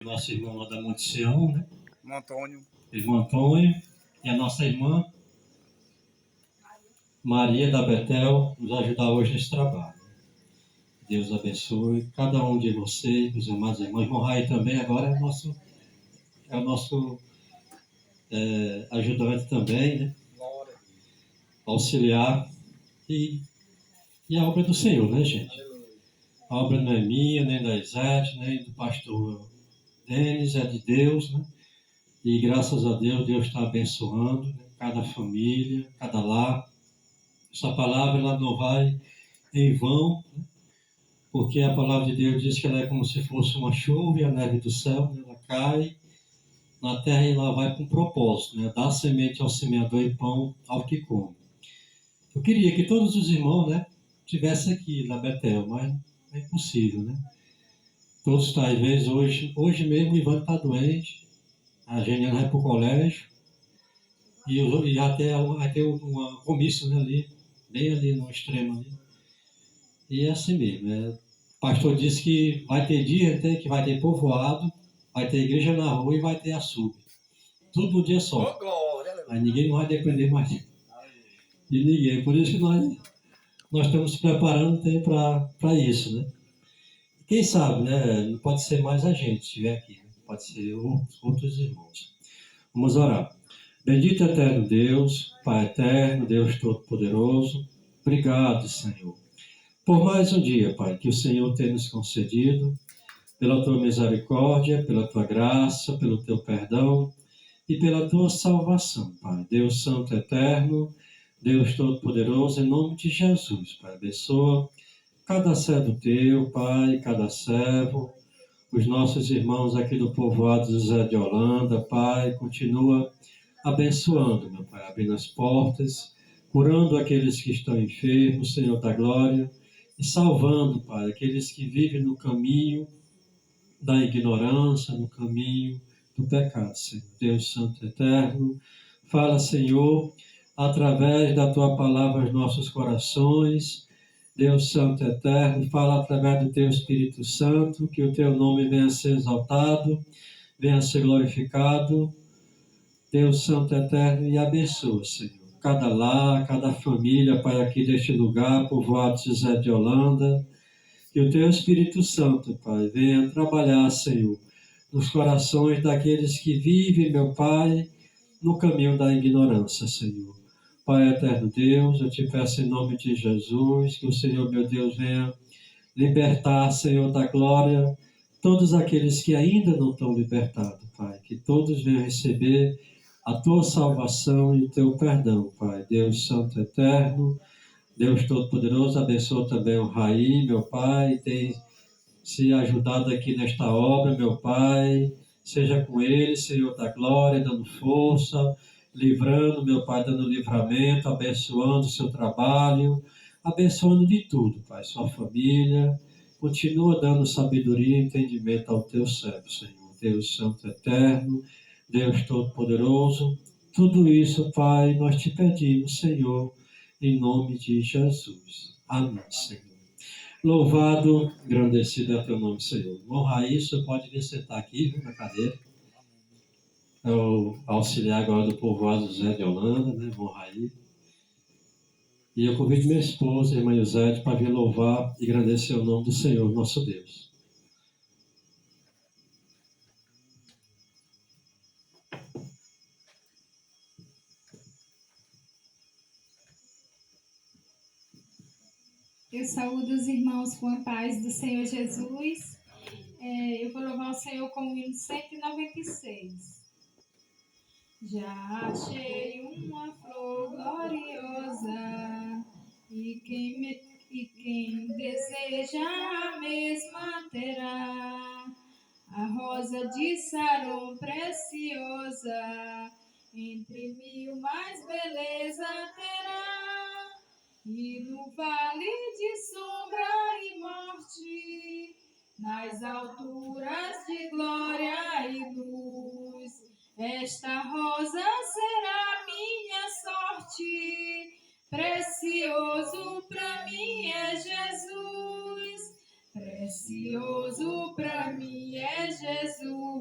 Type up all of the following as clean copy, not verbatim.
Nosso irmão lá da Monte Sião, né? Antônio. Irmão Antônio e a nossa irmã Maria da Betel nos ajudar hoje nesse trabalho. Deus abençoe cada um de vocês, meus amados irmãos. Irmão Rai também agora é o nosso ajudante também, né? Auxiliar e a obra do Senhor, né, gente? A obra não é minha, nem da Isete, nem do pastor Denis, é de Deus, né? E graças a Deus, Deus está abençoando, né? Cada família, cada lar. Essa palavra ela não vai em vão, né? Porque a palavra de Deus diz que ela é como se fosse uma chuva e a neve do céu, né? Ela cai na terra e ela vai com propósito, né? Dá semente ao semeador e pão ao que come. Eu queria que todos os irmãos, né, estivessem aqui na Betel, mas é impossível, né? Todos estão, às vezes, hoje mesmo o Ivan está doente, a Geniana vai para o colégio, e até vai ter uma comício, né, ali, bem ali no extremo ali. E é assim mesmo, né? O pastor disse que vai ter dia que vai ter povoado, vai ter igreja na rua e vai ter açougue. Tudo no dia só. Mas ninguém não vai depender mais de ninguém. Por isso que nós estamos se preparando para isso, né? Quem sabe, né? Não pode ser mais a gente que estiver aqui, né? Pode ser outros irmãos. Vamos orar. Bendito eterno Deus, Pai eterno, Deus Todo-Poderoso, obrigado, Senhor, por mais um dia, Pai, que o Senhor tem nos concedido, pela Tua misericórdia, pela Tua graça, pelo Teu perdão e pela Tua salvação, Pai. Deus Santo Eterno, Deus Todo-Poderoso, em nome de Jesus, Pai, abençoa cada servo Teu, Pai, cada servo, os nossos irmãos aqui do povoado José de Holanda, Pai, continua abençoando, meu Pai, abrindo as portas, curando aqueles que estão enfermos, Senhor da glória, e salvando, Pai, aqueles que vivem no caminho da ignorância, no caminho do pecado, Senhor. Deus Santo Eterno, fala, Senhor, através da Tua palavra aos nossos corações. Deus Santo Eterno, fala através do Teu Espírito Santo, que o Teu nome venha a ser exaltado, venha a ser glorificado. Deus Santo Eterno, e abençoa, Senhor, cada lar, cada família, Pai, aqui deste lugar, povoado José de Holanda, que o Teu Espírito Santo, Pai, venha trabalhar, Senhor, nos corações daqueles que vivem, meu Pai, no caminho da ignorância, Senhor. Pai eterno Deus, eu te peço em nome de Jesus, que o Senhor, meu Deus, venha libertar, Senhor da glória, todos aqueles que ainda não estão libertados, Pai, que todos venham receber a Tua salvação e o Teu perdão, Pai. Deus Santo Eterno, Deus Todo-Poderoso, abençoa também o Raí, meu Pai, tem se ajudado aqui nesta obra, meu Pai. Seja com ele, Senhor da glória, dando força, livrando, meu Pai, dando livramento, abençoando o seu trabalho, abençoando de tudo, Pai, sua família. Continua dando sabedoria e entendimento ao Teu servo, Senhor. Deus Santo Eterno, Deus Todo-Poderoso, tudo isso, Pai, nós te pedimos, Senhor, em nome de Jesus. Amém, Senhor. Louvado, engrandecido é o Teu nome, Senhor. Irmão Raíssa, pode vir sentar aqui, viu, na cadeira. É o auxiliar agora do povoado José de Holanda, né, irmão Raí. E eu convido minha esposa, irmã Eusete, para vir louvar e agradecer o nome do Senhor, nosso Deus. Eu saúdo os irmãos com a paz do Senhor Jesus. Eu vou louvar o Senhor com o hino 196. Já achei uma flor gloriosa, e quem deseja a mesma terá. A rosa de Saron preciosa, entre mil mais beleza terá. E no vale de sombra e morte, nas alturas de glória e luz, esta rosa será minha sorte. Precioso para mim é Jesus, precioso para mim é Jesus.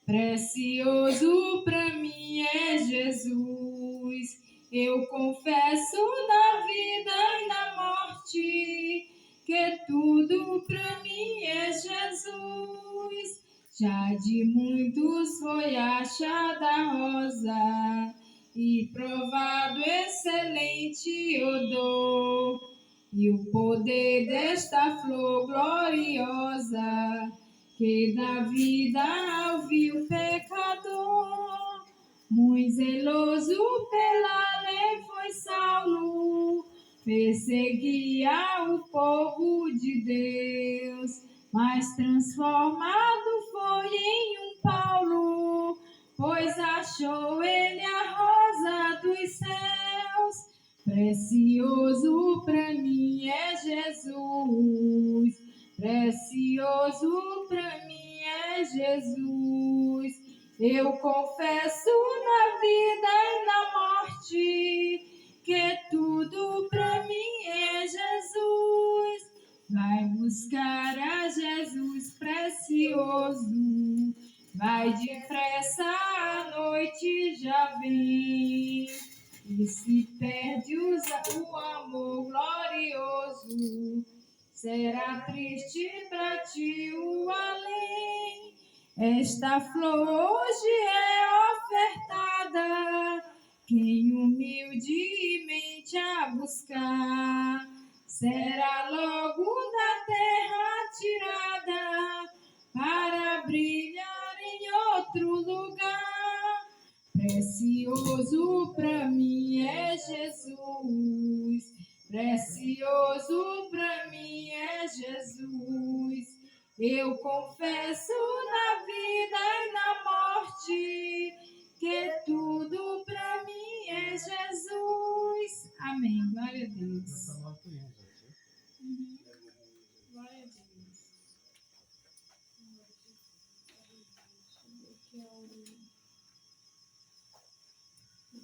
Precioso pra mim é Jesus. Eu confesso na vida e na morte que tudo pra mim é Jesus. Já de muitos foi achada a rosa e provado excelente odor, e o poder desta flor gloriosa que dá vida ao vil pecador. Muito zeloso pela lei foi Saulo, perseguia o povo de Deus, mas transformado foi em um Paulo, pois achou ele a rosa dos céus. Precioso pra mim é Jesus, precioso pra mim é Jesus. Eu confesso na vida e na morte que tudo pra mim é Jesus. Vai buscar a Jesus precioso, vai depressa, a noite já vem. E se perde o amor glorioso, será triste pra ti o além. Esta flor hoje é ofertada, quem humildemente a buscar, será logo da terra tirada, para brilhar em outro lugar. Precioso pra mim é Jesus, precioso pra mim é Jesus. Eu confesso na vida e na morte que tudo pra mim é Jesus. Amém. Glória a Deus. Uhum. Glória a Deus. Deixa eu ver aqui a hora.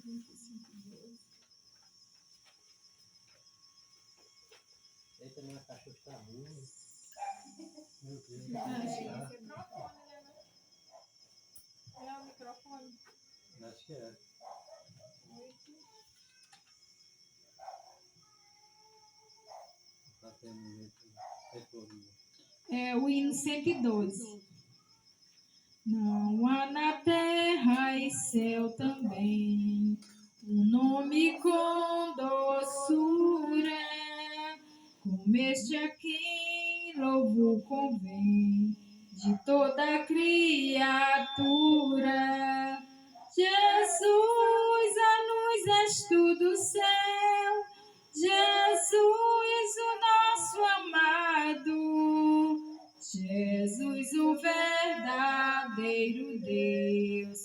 25:12. Aí também a caixa está ruim. Meu Deus. Esse microfone, né? É o microfone. Acho que é. 8. Está tendo muito retorno. É o hino 112. Não há na terra e céu também um nome com doçura, como este a quem louvo convém de toda criatura. Jesus, a luz és tu do céu, Jesus, o nosso amado, Jesus, o verdadeiro Deus,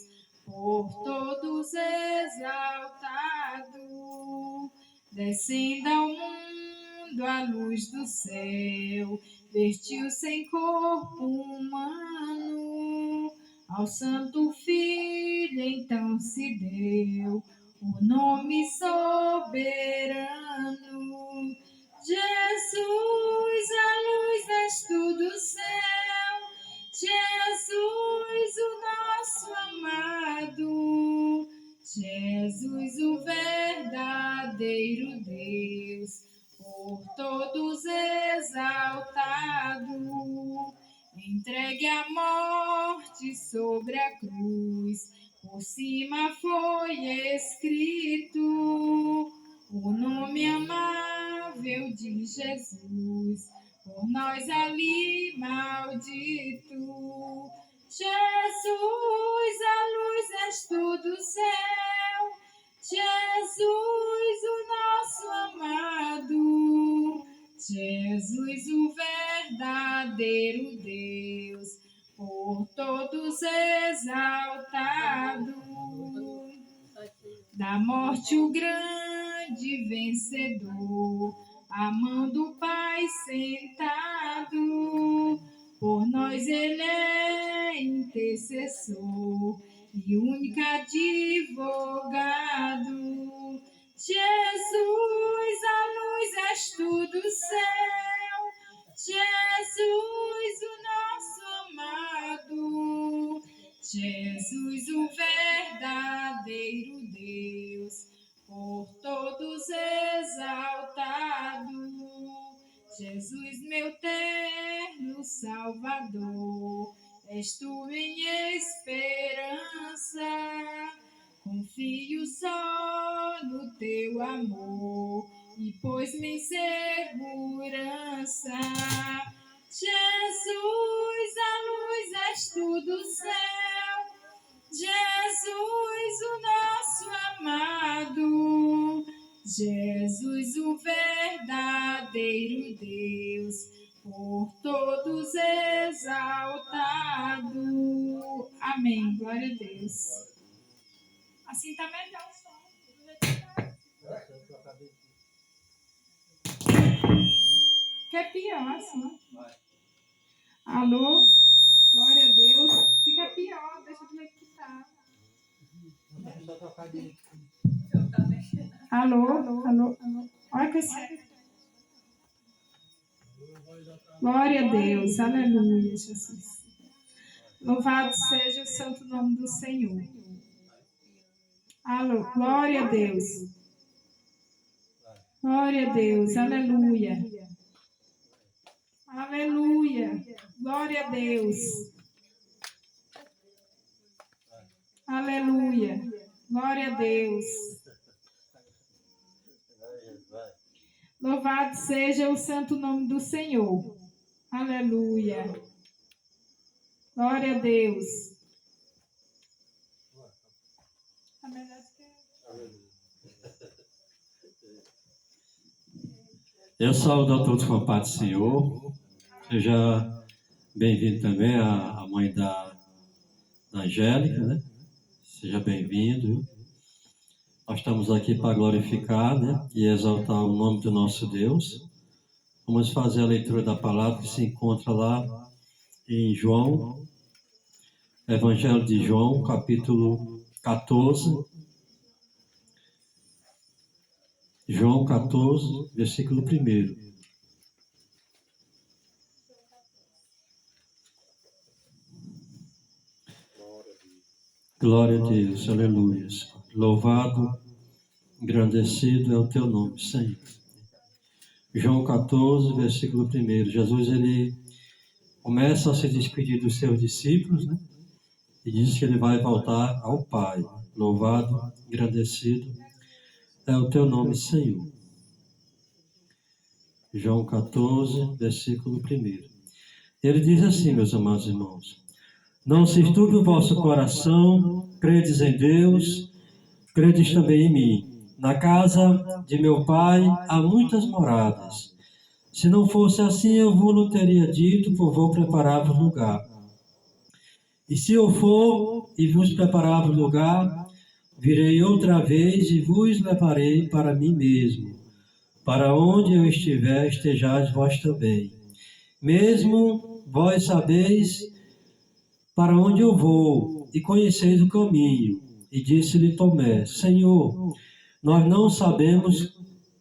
por todos exaltado, descendo ao mundo a luz do céu, vestiu sem corpo humano, ao Santo Filho então se deu o nome soberano. Jesus, a luz és tu do céu, Jesus, o nosso amado, Jesus, o verdadeiro Deus, por todos exaltado, entregue a morte sobre a cruz, por cima foi escrito o nome amável de Jesus, por nós ali maldito. Jesus, a luz és tu do céu, Jesus, o nosso amado, Jesus, o verdadeiro Deus, por todos exaltado. Da morte o grande vencedor, a mão do Pai sentado, por nós ele é intercessor e único advogado. Jesus, a luz és tu do céu, Jesus, o nosso amado, Jesus, o verdadeiro Deus, por todos exaltado. Jesus, meu terno Salvador, és tu minha esperança. Confio só no teu amor e pôs-me em segurança. Jesus, a luz és tu do céu. Jesus, o nosso amado. Jesus, o verdadeiro Deus, por todos exaltado. Amém. Glória a Deus. Assim tá melhor o som. Quer pior, assim. Alô? Glória a Deus. Fica pior, deixa eu ver o que tá. Alô? Olha com esse. Glória a Deus. Aleluia, Jesus. Louvado seja o santo nome do Senhor. Alô? Glória a Deus. Glória a Deus. Aleluia. Aleluia. Glória a Deus. Aleluia. Glória a Deus. Louvado seja o santo nome do Senhor. Aleluia. Glória a Deus. Eu saúdo a todos com a paz do Senhor. Seja bem-vindo também a mãe da Angélica, né? Seja bem-vindo. Nós estamos aqui para glorificar, né? E exaltar o nome do nosso Deus. Vamos fazer a leitura da palavra que se encontra lá em João, Evangelho de João, capítulo 14. João 14, versículo 1. Glória a Deus, aleluia. Louvado, engrandecido é o teu nome, Senhor. João 14, versículo 1. Jesus, ele começa a se despedir dos seus discípulos, né? E diz que ele vai voltar ao Pai. Louvado, engrandecido é o teu nome, Senhor. João 14, versículo 1. Ele diz assim, meus amados irmãos: não se turbe o vosso coração, credes em Deus, credes também em mim. Na casa de meu Pai há muitas moradas. Se não fosse assim, eu vos teria dito, por vou preparar-vos lugar. E se eu for e vos preparar lugar, virei outra vez e vos levarei para mim mesmo. Para onde eu estiver, estejais vós também. Mesmo vós sabeis para onde eu vou, e conheceis o caminho. E disse-lhe Tomé: Senhor, nós não sabemos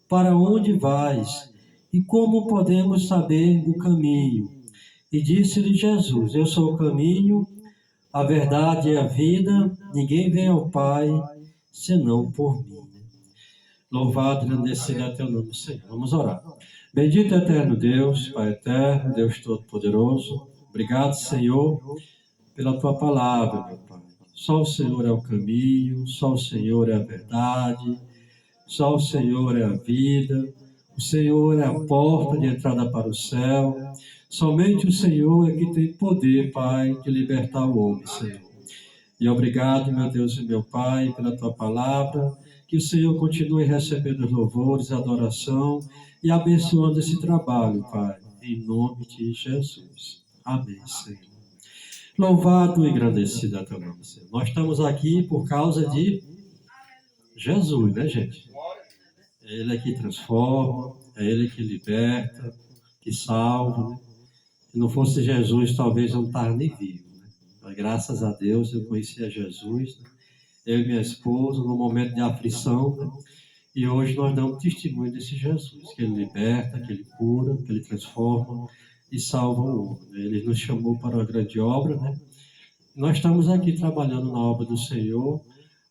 para onde vais, e como podemos saber o caminho? E disse-lhe Jesus: eu sou o caminho, a verdade e a vida, ninguém vem ao Pai, senão por mim. Louvado e engrandecido é teu nome, Senhor. Vamos orar. Bendito eterno Deus, Pai eterno, Deus Todo-Poderoso, obrigado, Senhor, pela tua palavra, meu Pai. Só o Senhor é o caminho, só o Senhor é a verdade, só o Senhor é a vida, o Senhor é a porta de entrada para o céu. Somente o Senhor é que tem poder, Pai, de libertar o homem, Senhor. E obrigado, meu Deus e meu Pai, pela tua palavra, que o Senhor continue recebendo os louvores, a adoração e abençoando esse trabalho, Pai, em nome de Jesus. Amém, Senhor. Louvado e agradecido a teu nome, Senhor. Nós estamos aqui por causa de Jesus, né, gente? É Ele é que transforma, é Ele que liberta, que salva, né? Se não fosse Jesus, talvez eu não estaria nem vivo, né? Mas graças a Deus eu conhecia Jesus, né? Eu e minha esposa, no momento de aflição, né? E hoje nós damos testemunho desse Jesus, que Ele liberta, que Ele cura, que Ele transforma e salva o homem, né? Ele nos chamou para uma grande obra, né? Nós estamos aqui trabalhando na obra do Senhor,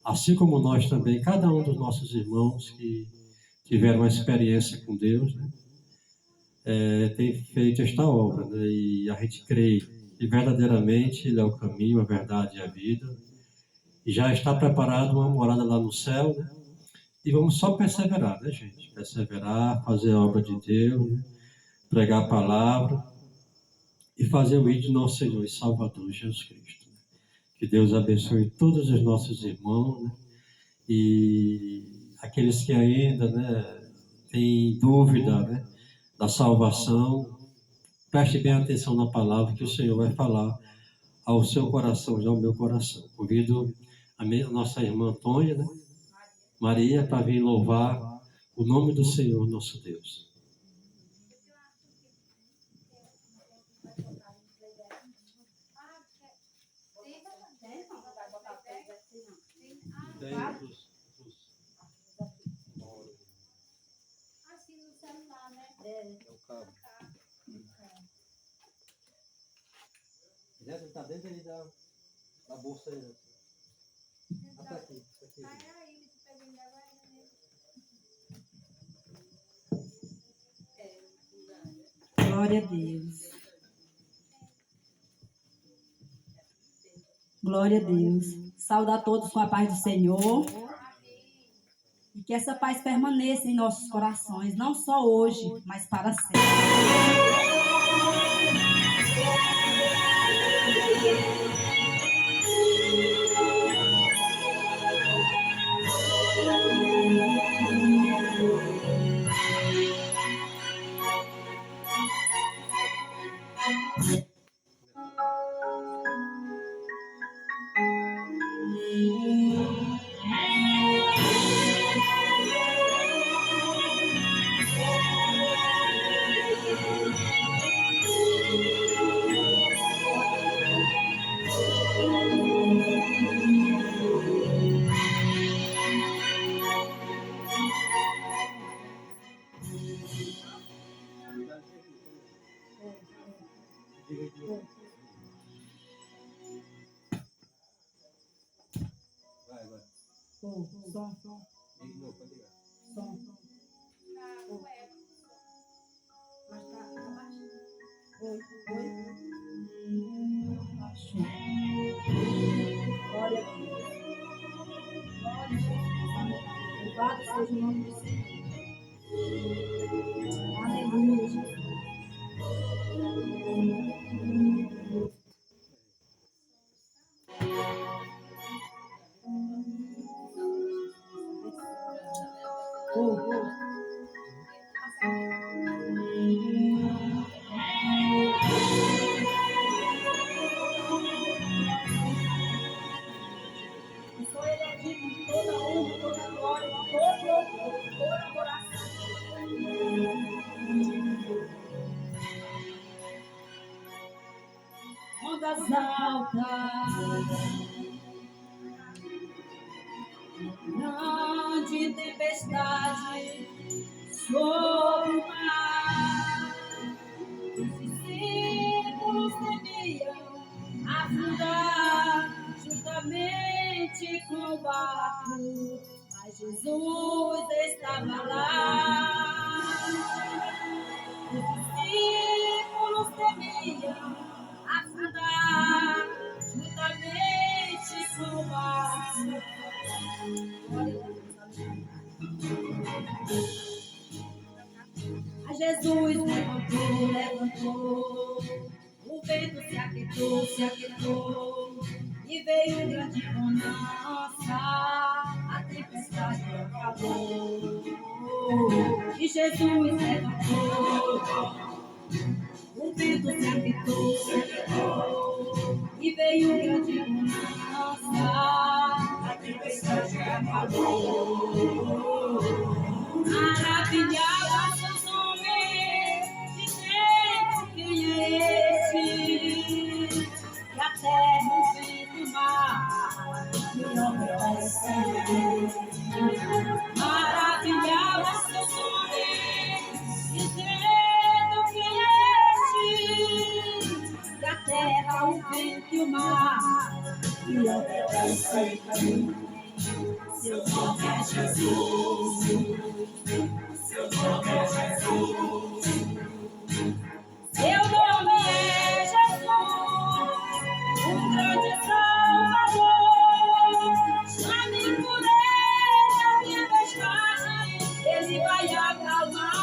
assim como nós também, cada um dos nossos irmãos que tiveram uma experiência com Deus, né? Tem feito esta obra, né? E a gente crê que verdadeiramente Ele é o caminho, a verdade e a vida. E já está preparado uma morada lá no céu, né? E vamos só perseverar, né, gente? Perseverar, fazer a obra de Deus, né? Pregar a palavra e fazer o ídolo do nosso Senhor e Salvador Jesus Cristo. Que Deus abençoe todos os nossos irmãos, né? E aqueles que ainda, né, têm dúvida, né, da salvação, preste bem atenção na palavra que o Senhor vai falar ao seu coração e ao meu coração. Convido a nossa irmã Antônia, né, Maria, para vir louvar o nome do Senhor, nosso Deus. Assim no celular, né? É o cabo. Está dentro aí da bolsa aí, né? Tá aqui, tá aqui. Aí, ele pegando agora, né? Glória a Deus. Glória a Deus. Saúde a todos com a paz do Senhor. E que essa paz permaneça em nossos corações, não só hoje, mas para sempre. Glória a Deus. Louvado seja o nome do Senhor. Aleluia, Jesus. Só Ele é digno de toda honra, toda glória, todo louvor, toda adoração. Ondas altas, grande tempestade sobre o mar. Os discípulos temiam afundar juntamente com o barco, mas Jesus estava lá. Os discípulos temiam afundar juntamente com o barco. A Jesus levantou, o vento se aquietou, e veio um grande bonança, a tempestade acabou. E Jesus levantou, o vento se aquietou, e veio um grande bonança, a tempestade acabou. Maravilhava seus homens, dizendo quem é esse, que a terra, o vento, o mar, me obedecem. Maravilhava seus homens, dizendo quem é esse, que a terra, o vento e o mar me obedece. Seu nome é Jesus. Seu nome é Jesus. Seu nome é Jesus, o grande Salvador. Chame por ele a tempestade, ele vai acalmar.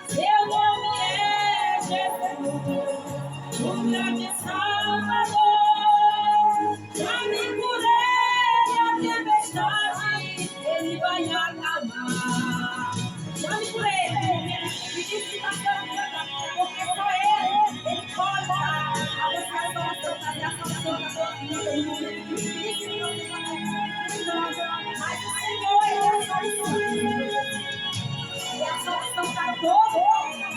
Seu nome é Jesus, o grande Salvador. Chame por ele a tempestade, ele vai acalmar. Chame por ele. E diz que está caminhando, porque só ele pode dar a restauração, fazer a salvação da sua vida. Mas o Senhor, ele é a solução. Ele é a solução para todo mundo.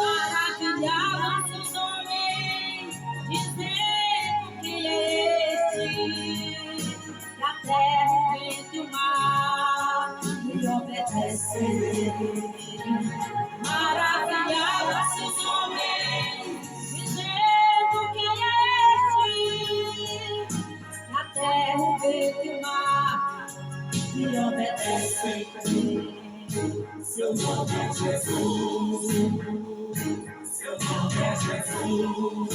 Maravilhavam-se os homens, dizendo que é este, que a terra, o vento e o mar lhe obedecem. Maravilhavam-se os homens, dizendo que é este, que a terra, o vento e o mar lhe obedecem. Seu nome é Jesus. Seu nome é Jesus.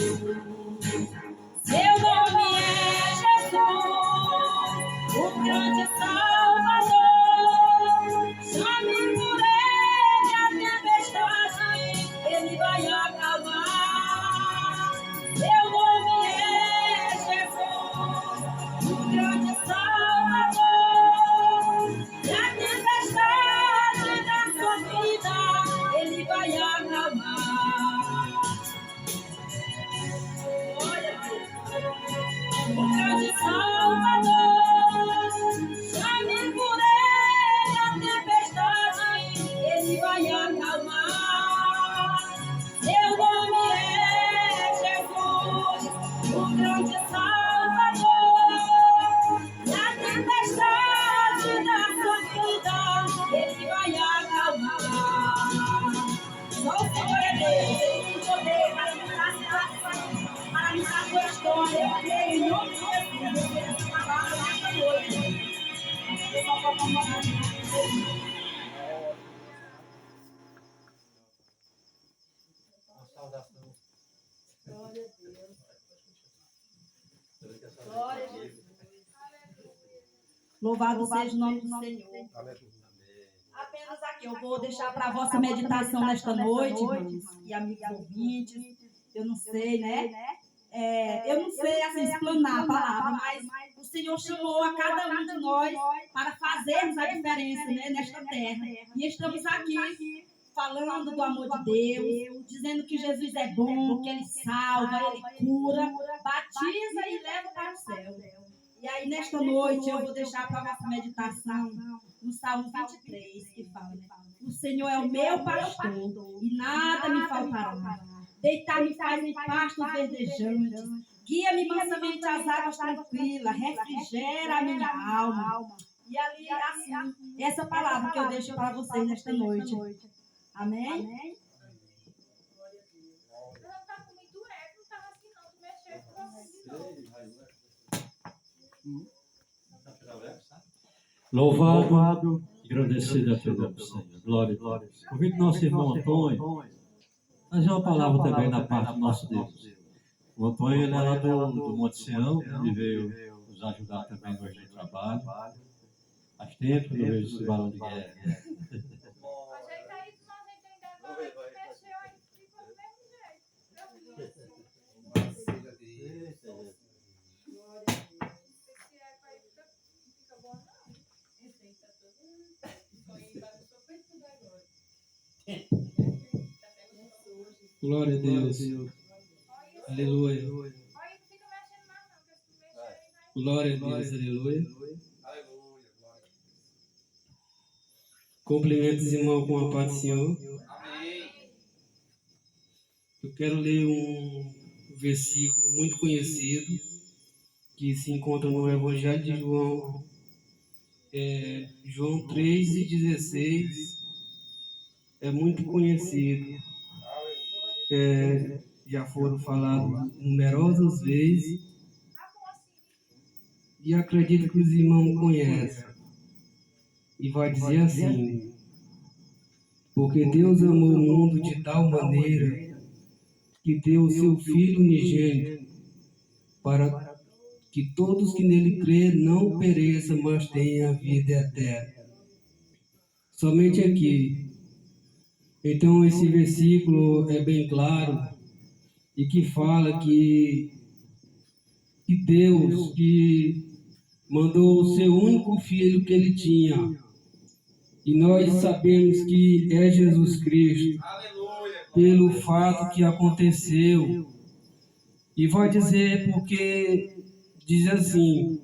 Seu nome é Jesus, o grande Salvador. Chame por ele a tempestade, ele vai acalmar. Seu nome é Jesus, o grande Salvador. E a tempestade da sua vida, ele vai acalmar. O grande Salvador, chame por ele a tempestade, ele vai acalmar. Seu nome é Jesus, o grande Salvador. E a tempestade da sua vida, ele vai acalmar. Só o Senhor é Deus, ele tem poder para mudar a situação, para mudar a sua história. Eu creio em nome de Jesus, essa palavra nessa noite. Eu só vou comandar. Uma saudação. Glória a Deus. Glória a Jesus. Louvado seja o nome do Senhor. Apenas aqui, eu vou deixar para a vossa meditação nesta noite, irmãos, e amigos ouvintes. Eu não sei, né? Eu não sei assim, explanar a palavra, mas o Senhor chamou a cada um de nós para fazermos a diferença, né, nesta terra. E estamos aqui falando do amor de Deus, dizendo que Jesus é bom, que Ele salva, Ele cura, batiza e leva para o céu. E aí, nesta noite, eu vou deixar para a vossa meditação no Salmo 23, que fala, né? O Senhor é o meu pastor e nada me faltará. Deitar-me faz em pastos verdejantes, guia-me mansamente às águas tranquilas, refrigera a minha alma. E ali, assim, essa palavra que eu deixo para vocês nesta noite. Amém? Eu não tá com muito eco, não tava assim não, tu mexeu com você de novo. Louvado e agradecido a teu nome, Senhor. Glória a Deus. Convido nosso irmão Antônio a fazer uma palavra também da parte do nosso Deus. O Antônio ele era do Monte Sião, ele veio nos ajudar também hoje no trabalho. Faz tempo que eu não vejo esse barão de guerra. Ajeita aí, tu não ajeita ainda agora, tu mexeu aí, ficou do mesmo jeito. Esse eco aí fica bom não. Esse aí tá todo sonho, bagunçou foi tudo agora. Glória a Deus. Aleluia. Olha, não fica mexendo mais não, porque se tu mexer aí vai... Glória a Deus. Aleluia. Cumprimentos, irmão, com a paz do Senhor. Eu quero ler um versículo muito conhecido que se encontra no Evangelho de João, João 3,16 é muito conhecido. Já foram falados numerosas vezes e acredito que os irmãos conhecem. E vai dizer assim: porque Deus amou o mundo de tal maneira que deu o seu Filho unigênito, para que todos que nele crêem não pereçam, mas tenham a vida eterna. Somente aqui. Então esse versículo é bem claro e que fala que Deus que mandou o seu único filho que ele tinha. E nós sabemos que é Jesus Cristo, pelo fato que aconteceu. E vai dizer porque diz assim: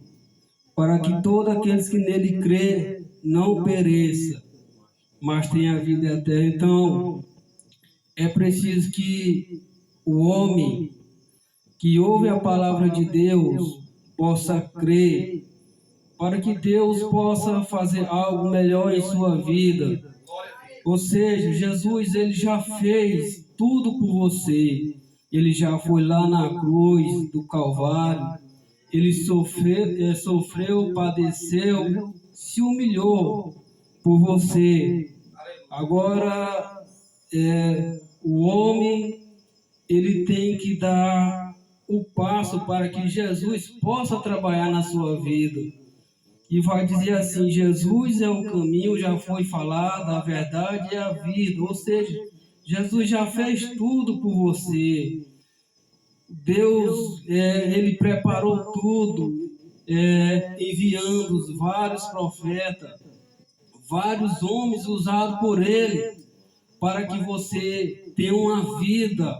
para que todos aqueles que nele crêem não pereçam, mas tenham a vida eterna. Então, é preciso que o homem que ouve a palavra de Deus possa crer, para que Deus possa fazer algo melhor em sua vida. Ou seja, Jesus ele já fez tudo por você. Ele já foi lá na cruz do Calvário. Ele sofreu, padeceu, se humilhou por você. Agora, o homem ele tem que dar o passo para que Jesus possa trabalhar na sua vida. E vai dizer assim: Jesus é o caminho, já foi falado, a verdade é a vida. Ou seja, Jesus já fez tudo por você. Deus, ele preparou tudo, enviando os vários profetas, vários homens usados por ele, para que você tenha uma vida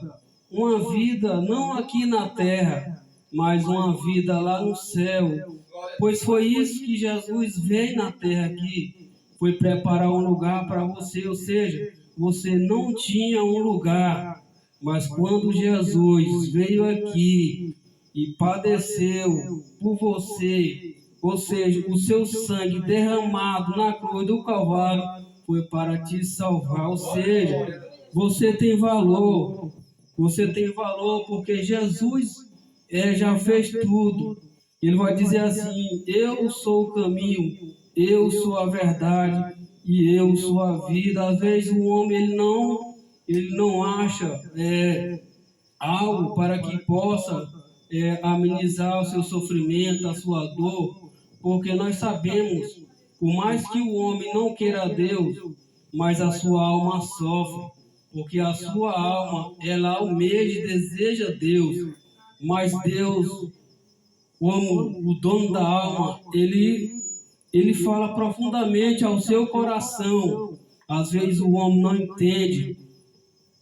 não aqui na terra, mas uma vida lá no céu. Pois foi isso que Jesus veio na terra aqui, foi preparar um lugar para você. Ou seja, você não tinha um lugar, mas quando Jesus veio aqui e padeceu por você, ou seja, o seu sangue derramado na cruz do Calvário foi para te salvar. Ou seja, você tem valor porque Jesus já fez tudo. Ele vai dizer assim: eu sou o caminho, eu sou a verdade e eu sou a vida. Às vezes o homem ele não acha algo para que possa amenizar o seu sofrimento, a sua dor, porque nós sabemos, por mais que o homem não queira Deus, mas a sua alma sofre, porque a sua alma ela almeja e deseja Deus, mas Deus, como o dono da alma, ele fala profundamente ao seu coração. Às vezes o homem não entende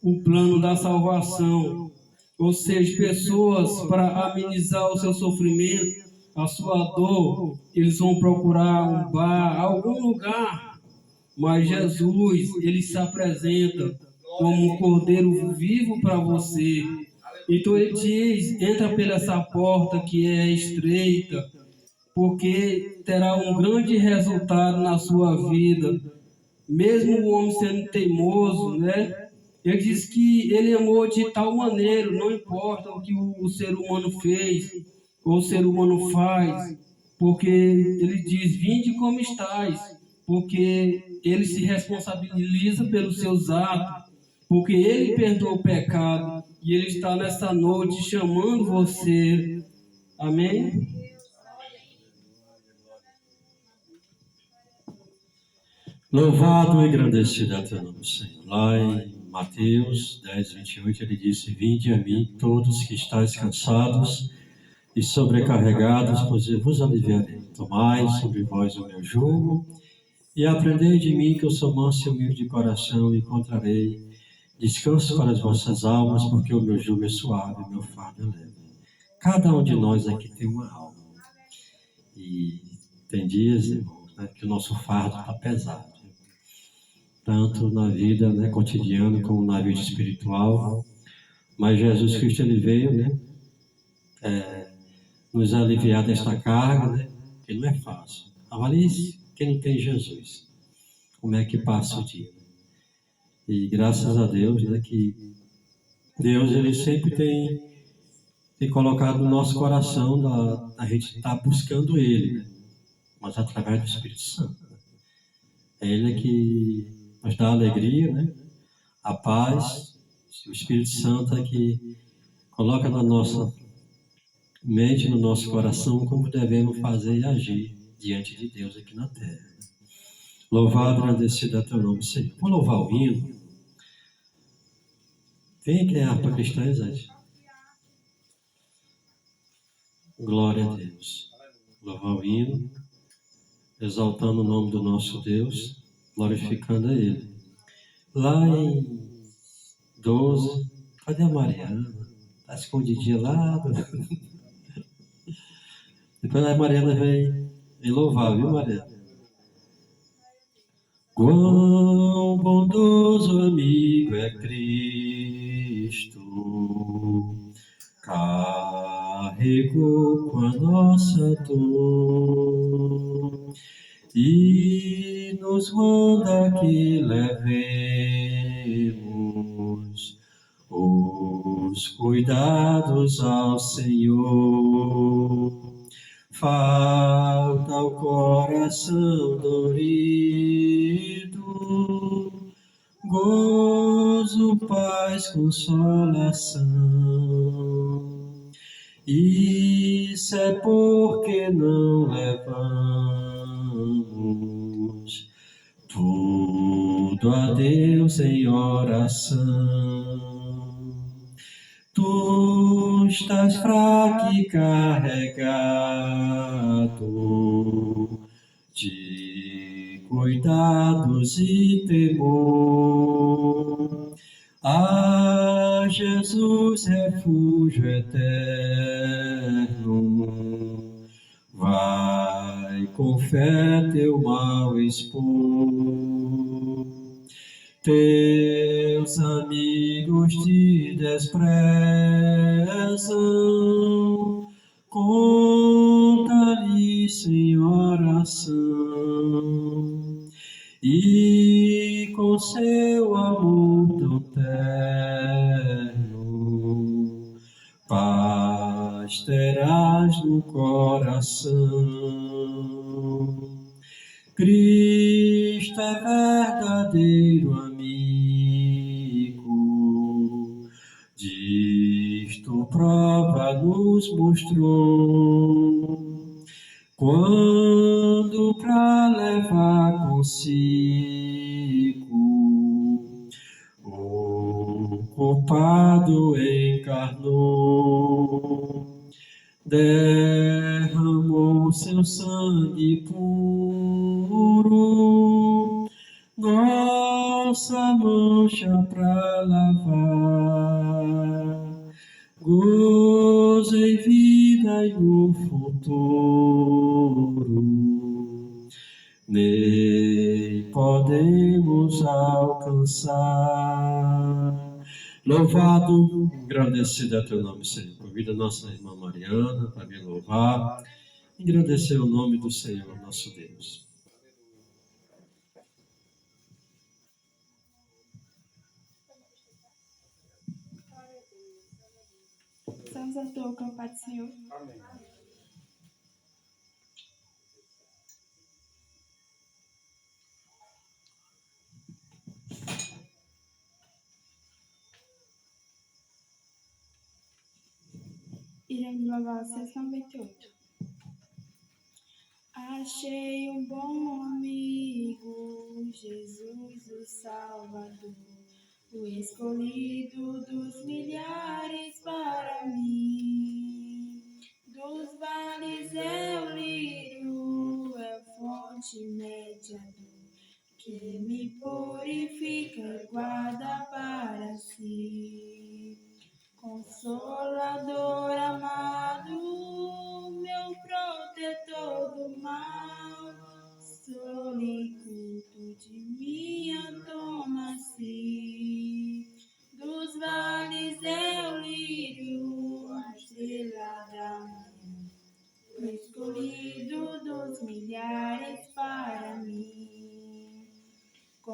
o plano da salvação. Ou seja, pessoas, para amenizar o seu sofrimento, a sua dor, eles vão procurar um bar, algum lugar. Mas Jesus, ele se apresenta como um cordeiro vivo para você. Então ele diz: entra pela essa porta que é estreita, porque terá um grande resultado na sua vida. Mesmo o homem sendo teimoso, né? Ele diz que ele amou de tal maneira, não importa o que o ser humano fez ou o ser humano faz, porque ele diz: vinde como estáis, porque ele se responsabiliza pelos seus atos, porque ele perdoa o pecado. E ele está nessa noite chamando você. Amém? Louvado e engrandecido é teu nome, Senhor. Lá em Mateus 10, 28, ele disse: vinde a mim todos que estáis cansados e sobrecarregados, pois eu vos aliviarei. Tomai sobre vós o meu jugo e aprendei de mim, que eu sou manso e humilde de coração, e encontrarei descanso para as vossas almas, porque o meu jugo é suave e o meu fardo é leve. Cada um de nós aqui tem uma alma. E tem dias, irmãos, né, que o nosso fardo está pesado. Tanto na vida, né, cotidiana como na vida espiritual. Mas Jesus Cristo ele veio, né, nos aliviar desta carga, né, que não é fácil. Avalie quem não tem Jesus, como é que passa o dia. E graças a Deus, né, que Deus ele sempre tem colocado no nosso coração a gente estar buscando Ele, né? Mas através do Espírito Santo. É Ele que nos dá alegria, né? A paz. O Espírito Santo é que coloca na nossa mente, no nosso coração, como devemos fazer e agir diante de Deus aqui na terra. Louvado e agradecido é teu nome, Senhor. Vou louvar o hino. Quem é harpa cristã, Zé? Glória a Deus. Louvar o hino, exaltando o nome do nosso Deus, glorificando a Ele. Lá em 12, cadê a Mariana? Está escondidinha lá. Depois a Mariana vem louvar, viu, Mariana? Quão bondoso amigo é Cristo, carregou com a nossa dor e nos manda que levemos os cuidados ao Senhor. Falta o coração dorido, gozo, paz, consolação. Isso é porque não levamos tudo a Deus em oração. Tu estás fraco e carregado de cuidados e temor. Ah, Jesus, refúgio eterno, vai com fé teu mal expor. Teus amigos te desprezam, conta-lhes em oração, e com seu amor tão terno, paz terás no coração. Cristo é verdadeiro amigo, disto prova nos mostrou, quando pra levar consigo o culpado encarnou. Derramou seu sangue puro, nossa mancha pra lavar, gozo em vida e no futuro, nem podemos alcançar. Louvado, agradecido é teu nome, Senhor. Convida a nossa irmã Mariana para vir louvar, agradecer o nome do Senhor, nosso Deus. Estamos à toa com a paz do Senhor. Amém. Iremos louvar a 698. Achei um bom amigo, Jesus o Salvador, o escolhido dos milhares para mim. Dos vales é o lírio, é fonte mediador, que me purifica e guarda para si. Consolador amado, meu protetor do mal, soliculto de minha toma-se. Dos vales é o lírio, a estrela da manhã, o escolhido dos milhares para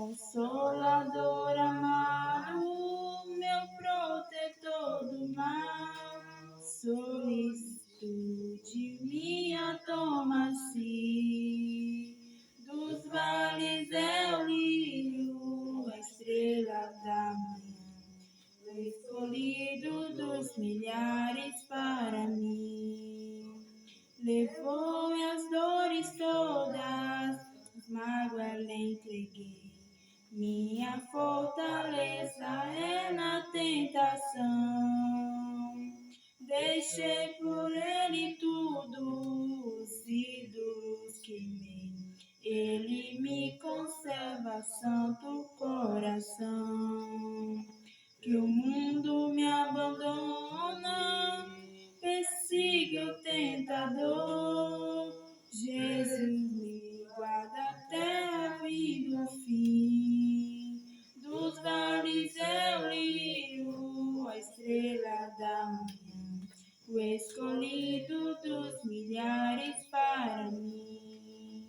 Consolador amado, meu protetor do mal, solicitude minha toma-se. Dos vales é o lírio, a estrela da manhã, o escolhido dos milhares para mim. Levou minhas dores todas, os mágoas lhe entreguei. Minha fortaleza é na tentação. Deixei por ele tudo, os ídolos queimei. Ele me conserva, santo coração. Que o mundo me abandona, persiga o tentador. Jesus me guarda até a vida do fim. Dos vales é o lírio, a estrela da manhã, o escolhido dos milhares para mim.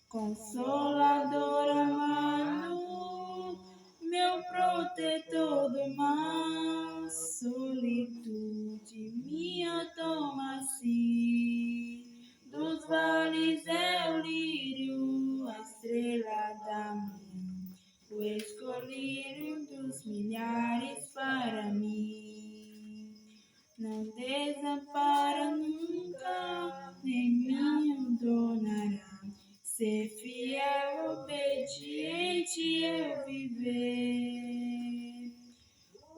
Consolador amado, meu protetor do mal, solitude minha toma-se. Dos vales é o lírio, a estrela da manhã, o escolhido dos milhares para mim. Não desampara nunca, nem me abandonará. Ser fiel, obediente eu viver.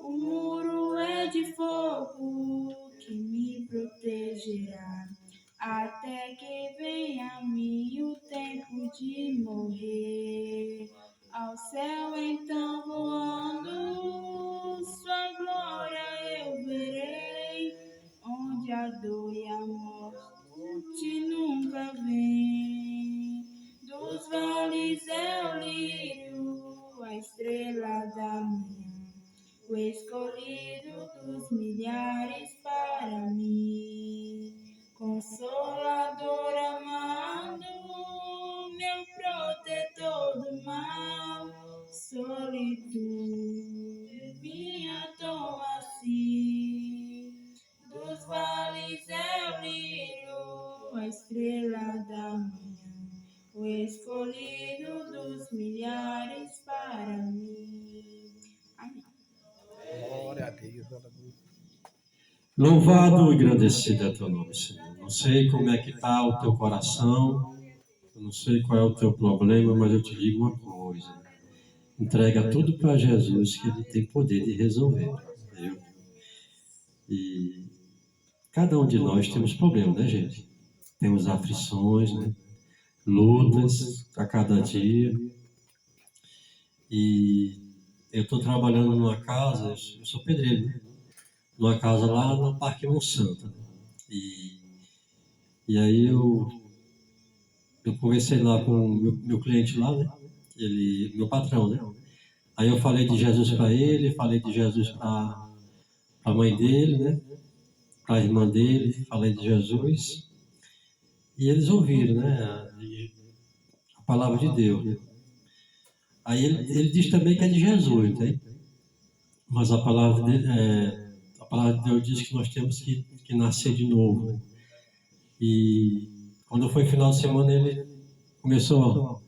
O muro é de fogo que me protegerá, até que venha a mim o tempo de morrer. Ao céu então voando, sua glória eu verei, onde a dor e a morte nunca vem. Dos vales é o lírio, a estrela da manhã, o escolhido dos milhares para mim. Consolador amado, meu protetor do mal, solitude minha toma-se. Dos vales é o lírio, a estrela da manhã, o escolhido dos milhares para mim. Amém. Glória a Deus, aleluia. Louvado e agradecido é teu nome, Senhor. Não sei como é que está o teu coração, eu não sei qual é o teu problema, mas eu te digo uma coisa: entrega tudo para Jesus, que Ele tem poder de resolver. Entendeu? E cada um de nós temos problemas, né, gente? Temos aflições, né? Lutas a cada dia. E eu estou trabalhando numa casa, eu sou pedreiro, né? Numa casa lá no Parque Monsanto. E aí eu conversei lá com o meu cliente lá, né? Meu patrão, né? Aí eu falei de Jesus para ele, falei de Jesus para a mãe dele, né? Para a irmã dele, falei de Jesus. E eles ouviram, né? A palavra de Deus. Né? Aí ele diz também que é de Jesus, entende? Mas a palavra de Deus diz que nós temos que nascer de novo. Né? E quando foi final de semana, ele começou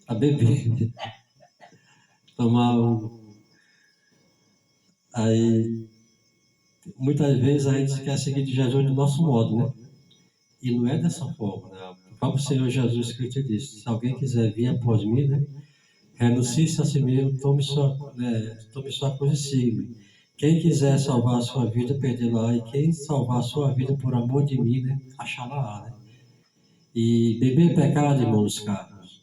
a beber, tomar Aí, muitas vezes a gente quer seguir de Jesus do nosso modo, né? E não é dessa forma, né? O próprio Senhor Jesus Cristo disse: se alguém quiser vir após mim, né? Renuncie-se a si mesmo, tome sua cruz e siga-me. Quem quiser salvar a sua vida, perdê-la, e quem salvar a sua vida por amor de mim, né? Achá-la, né? E beber é pecado, irmãos caros.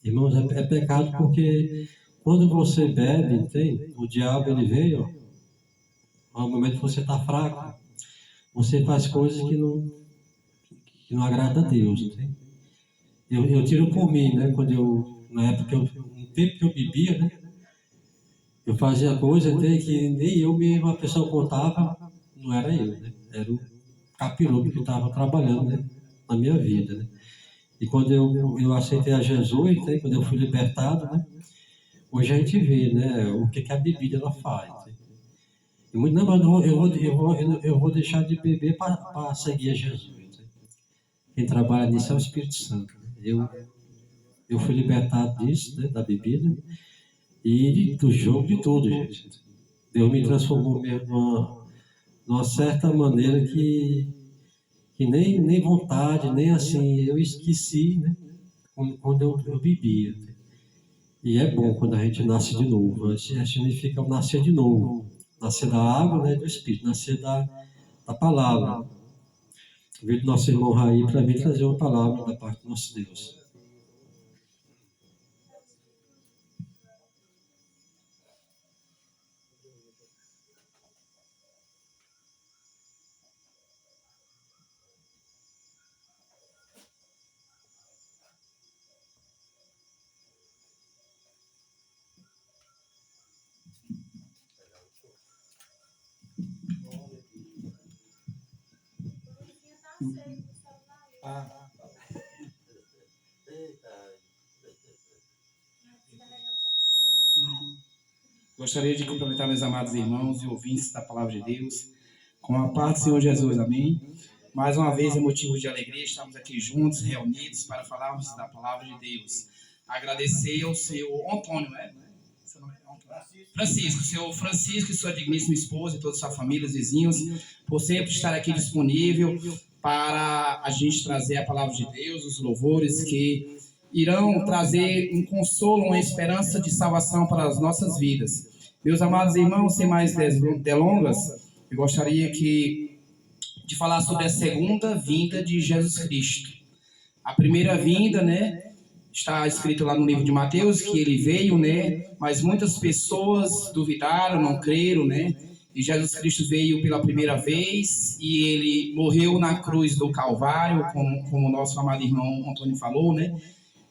Irmãos, é pecado porque quando você bebe, entende? O diabo ele veio, ó, no momento que você está fraco, você faz coisas que não agrada a Deus, entende? Eu tiro por mim, né? Na época, no tempo que eu bebia, né? Eu fazia coisa até que nem eu mesmo, a pessoa contava, não era eu, né? Era o capiroto que estava trabalhando, né? Na minha vida, né? E quando eu aceitei a Jesus, né, quando eu fui libertado, né, hoje a gente vê, né, o que a bebida ela faz. Né? E muito, não, mas eu vou deixar de beber para seguir a Jesus. Né? Quem trabalha nisso é o Espírito Santo. Né? Eu fui libertado disso, né, da bebida e do jogo, de tudo, gente. Deus me transformou mesmo numa certa maneira que nem vontade, nem assim, eu esqueci, né? Quando eu bebia. E é bom quando a gente nasce de novo. Significa nascer de novo. Nascer da água, né, do Espírito. Nascer da palavra. Veio do nosso irmão Raí para mim trazer uma palavra da parte do nosso Deus. Gostaria de cumprimentar meus amados irmãos e ouvintes da Palavra de Deus, com a paz do Senhor Jesus, amém? Mais uma vez é motivo de alegria, estamos aqui juntos, reunidos, para falarmos da Palavra de Deus. Agradecer ao senhor Antônio, né? Seu nome é Antônio? Francisco, senhor Francisco e sua digníssima esposa e toda a sua família, os vizinhos, por sempre estar aqui disponível para a gente trazer a Palavra de Deus, os louvores que irão trazer um consolo, uma esperança de salvação para as nossas vidas. Meus amados irmãos, sem mais delongas, eu gostaria de falar sobre a segunda vinda de Jesus Cristo. A primeira vinda, né, está escrito lá no livro de Mateus que ele veio, né, mas muitas pessoas duvidaram, não creram, né, e Jesus Cristo veio pela primeira vez e ele morreu na cruz do Calvário, como o nosso amado irmão Antônio falou, né,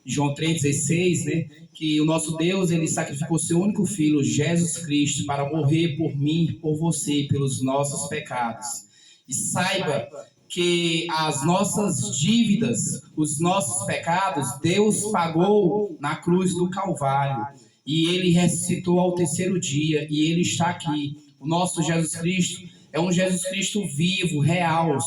João 3,16, né, que o nosso Deus, ele sacrificou seu único filho, Jesus Cristo, para morrer por mim, por você, pelos nossos pecados. E saiba que as nossas dívidas, os nossos pecados, Deus pagou na cruz do Calvário. E ele ressuscitou ao terceiro dia, e ele está aqui. O nosso Jesus Cristo é um Jesus Cristo vivo, real,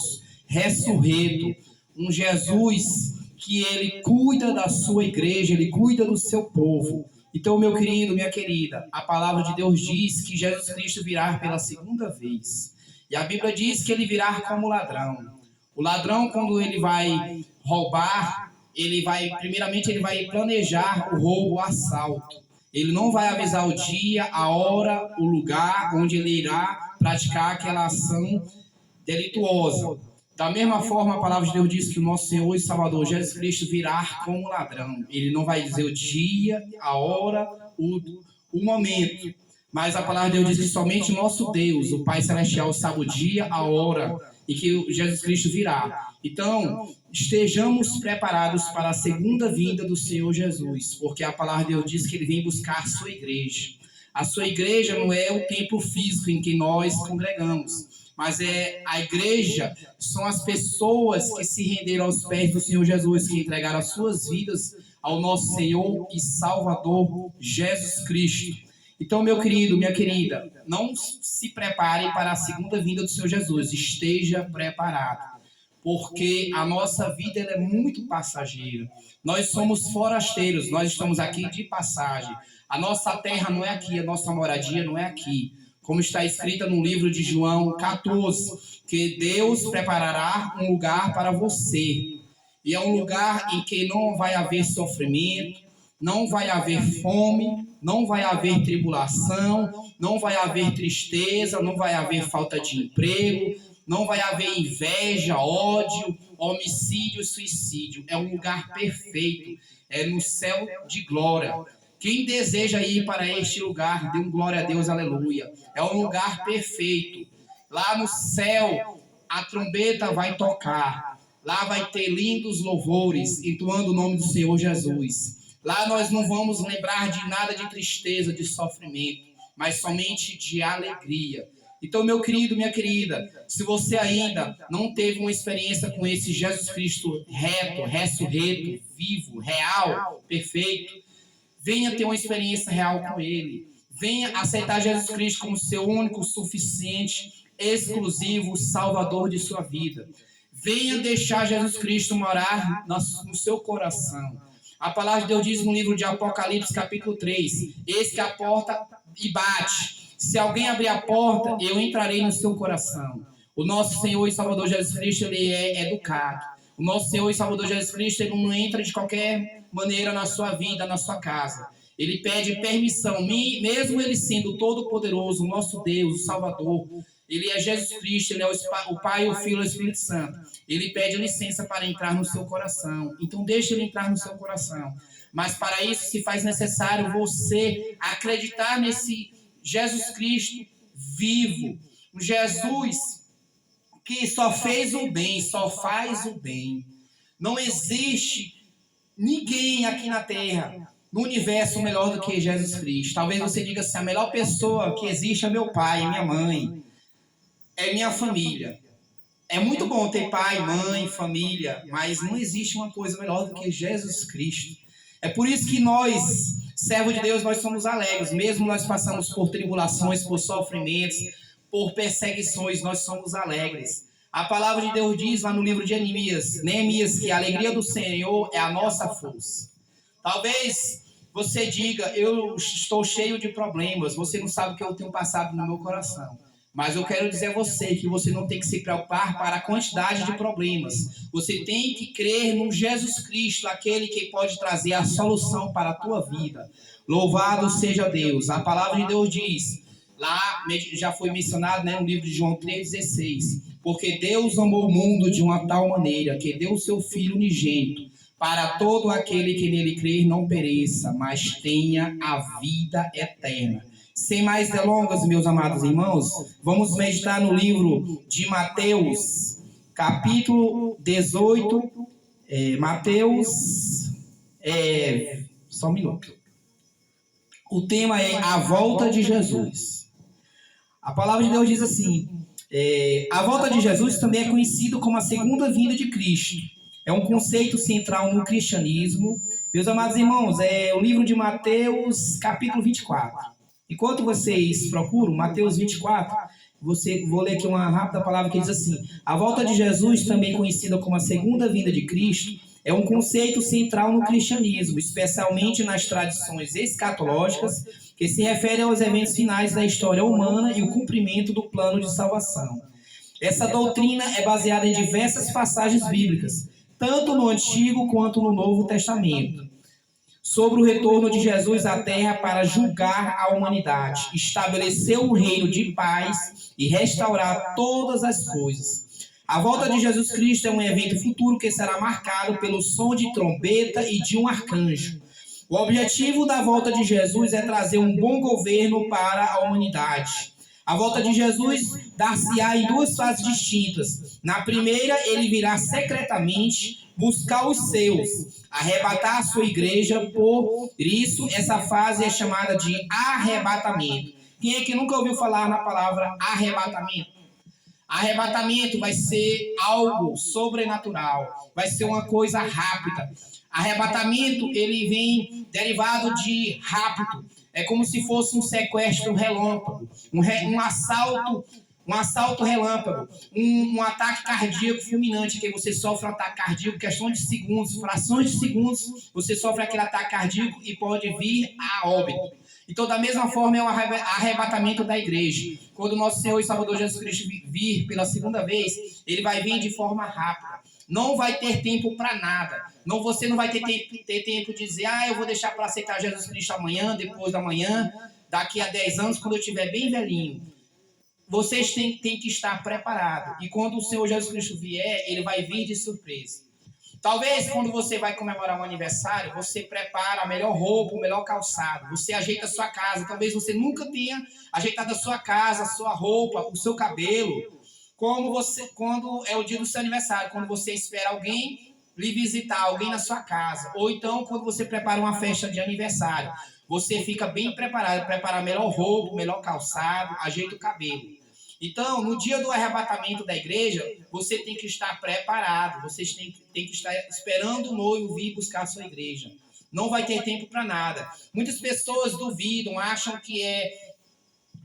ressurreto, um Jesus que ele cuida da sua igreja, ele cuida do seu povo. Então, meu querido, minha querida, a palavra de Deus diz que Jesus Cristo virá pela segunda vez. E a Bíblia diz que ele virá como ladrão. O ladrão, quando ele vai roubar, primeiramente ele vai planejar o roubo, o assalto. Ele não vai avisar o dia, a hora, o lugar onde ele irá praticar aquela ação delituosa. Da mesma forma, a palavra de Deus diz que o nosso Senhor e Salvador Jesus Cristo virá como ladrão. Ele não vai dizer o dia, a hora, o momento. Mas a palavra de Deus diz que somente o nosso Deus, o Pai Celestial, sabe o dia, a hora e que Jesus Cristo virá. Então, estejamos preparados para a segunda vinda do Senhor Jesus, porque a palavra de Deus diz que ele vem buscar a sua igreja. A sua igreja não é o templo físico em que nós congregamos, mas a igreja são as pessoas que se renderam aos pés do Senhor Jesus, que entregaram as suas vidas ao nosso Senhor e Salvador Jesus Cristo. Então, meu querido, minha querida, não se prepare para a segunda vinda do Senhor Jesus, esteja preparado, porque a nossa vida ela é muito passageira. Nós somos forasteiros, nós estamos aqui de passagem. A nossa terra não é aqui, a nossa moradia não é aqui. Como está escrito no livro de João 14, que Deus preparará um lugar para você. E é um lugar em que não vai haver sofrimento, não vai haver fome, não vai haver tribulação, não vai haver tristeza, não vai haver falta de emprego, não vai haver inveja, ódio, homicídio, suicídio. É um lugar perfeito, é no céu de glória. Quem deseja ir para este lugar, dê um glória a Deus, aleluia. É um lugar perfeito. Lá no céu, a trombeta vai tocar. Lá vai ter lindos louvores, entoando o nome do Senhor Jesus. Lá nós não vamos lembrar de nada de tristeza, de sofrimento, mas somente de alegria. Então, meu querido, minha querida, se você ainda não teve uma experiência com esse Jesus Cristo reto, ressurreto, vivo, real, perfeito, venha ter uma experiência real com Ele. Venha aceitar Jesus Cristo como seu único, suficiente, exclusivo Salvador de sua vida. Venha deixar Jesus Cristo morar no seu coração. A palavra de Deus diz no livro de Apocalipse, capítulo 3, eis que a porta e bate. Se alguém abrir a porta, eu entrarei no seu coração. O nosso Senhor e Salvador Jesus Cristo, ele é educado. O nosso Senhor e Salvador Jesus Cristo, ele não entra de qualquer maneira na sua vida, na sua casa. Ele pede permissão, mesmo ele sendo todo-poderoso, o nosso Deus, o Salvador. Ele é Jesus Cristo, ele é o Pai, o Filho e o Espírito Santo. Ele pede licença para entrar no seu coração. Então, deixe ele entrar no seu coração. Mas para isso se faz necessário você acreditar nesse Jesus Cristo vivo. Um Jesus que só fez o bem, só faz o bem. Não existe ninguém aqui na Terra, no universo, melhor do que Jesus Cristo. Talvez você diga assim, a melhor pessoa que existe é meu pai, é minha mãe, é minha família. É muito bom ter pai, mãe, família, mas não existe uma coisa melhor do que Jesus Cristo. É por isso que nós, servos de Deus, nós somos alegres. Mesmo nós passamos por tribulações, por sofrimentos, por perseguições, nós somos alegres. A palavra de Deus diz lá no livro de Neemias, que a alegria do Senhor é a nossa força. Talvez você diga, eu estou cheio de problemas, você não sabe o que eu tenho passado no meu coração. Mas eu quero dizer a você que você não tem que se preocupar para a quantidade de problemas. Você tem que crer no Jesus Cristo, aquele que pode trazer a solução para a tua vida. Louvado seja Deus. A palavra de Deus diz, lá já foi mencionado, no livro de João 3,16. Porque Deus amou o mundo de uma tal maneira que deu o seu Filho unigênito, para todo aquele que nele crer não pereça, mas tenha a vida eterna. Sem mais delongas, meus amados irmãos, vamos meditar no livro de Mateus, capítulo 18. Só um minuto. O tema é a volta de Jesus. A palavra de Deus diz assim, a volta de Jesus também é conhecido como a segunda vinda de Cristo. É um conceito central no cristianismo. Meus amados irmãos, é o livro de Mateus, capítulo 24. Enquanto vocês procuram, Mateus 24, vou ler aqui uma rápida palavra que diz assim, a volta de Jesus, também conhecida como a segunda vinda de Cristo, é um conceito central no cristianismo, especialmente nas tradições escatológicas, que se refere aos eventos finais da história humana e o cumprimento do plano de salvação. Essa doutrina é baseada em diversas passagens bíblicas, tanto no Antigo quanto no Novo Testamento, sobre o retorno de Jesus à Terra para julgar a humanidade, estabelecer um reino de paz e restaurar todas as coisas. A volta de Jesus Cristo é um evento futuro que será marcado pelo som de trombeta e de um arcanjo. O objetivo da volta de Jesus é trazer um bom governo para a humanidade. A volta de Jesus dar-se-á em duas fases distintas. Na primeira, ele virá secretamente buscar os seus, arrebatar a sua igreja. Por isso, essa fase é chamada de arrebatamento. Quem é que nunca ouviu falar na palavra arrebatamento? Arrebatamento vai ser algo sobrenatural, vai ser uma coisa rápida. Arrebatamento, ele vem derivado de rápido. É como se fosse um sequestro relâmpago, um assalto relâmpago, um ataque cardíaco fulminante, que você sofre um ataque cardíaco, questão de segundos, frações de segundos, você sofre aquele ataque cardíaco e pode vir a óbito. Então, da mesma forma, é o arrebatamento da igreja. Quando o nosso Senhor e Salvador Jesus Cristo vir pela segunda vez, ele vai vir de forma rápida. Não vai ter tempo para nada. Você não vai ter tempo de dizer, eu vou deixar para aceitar Jesus Cristo amanhã, depois da manhã, daqui a 10 anos, quando eu estiver bem velhinho. Vocês têm que estar preparados. E quando o Senhor Jesus Cristo vier, ele vai vir de surpresa. Talvez quando você vai comemorar um aniversário, você prepara a melhor roupa, o melhor calçado. Você ajeita a sua casa. Talvez você nunca tenha ajeitado a sua casa, a sua roupa, o seu cabelo. Quando é o dia do seu aniversário, quando você espera alguém lhe visitar, alguém na sua casa. Ou então quando você prepara uma festa de aniversário. Você fica bem preparado, prepara a melhor roupa, o melhor calçado, ajeita o cabelo. Então, no dia do arrebatamento da igreja, você tem que estar preparado, vocês têm que estar esperando o noivo vir buscar a sua igreja. Não vai ter tempo para nada. Muitas pessoas duvidam, acham que é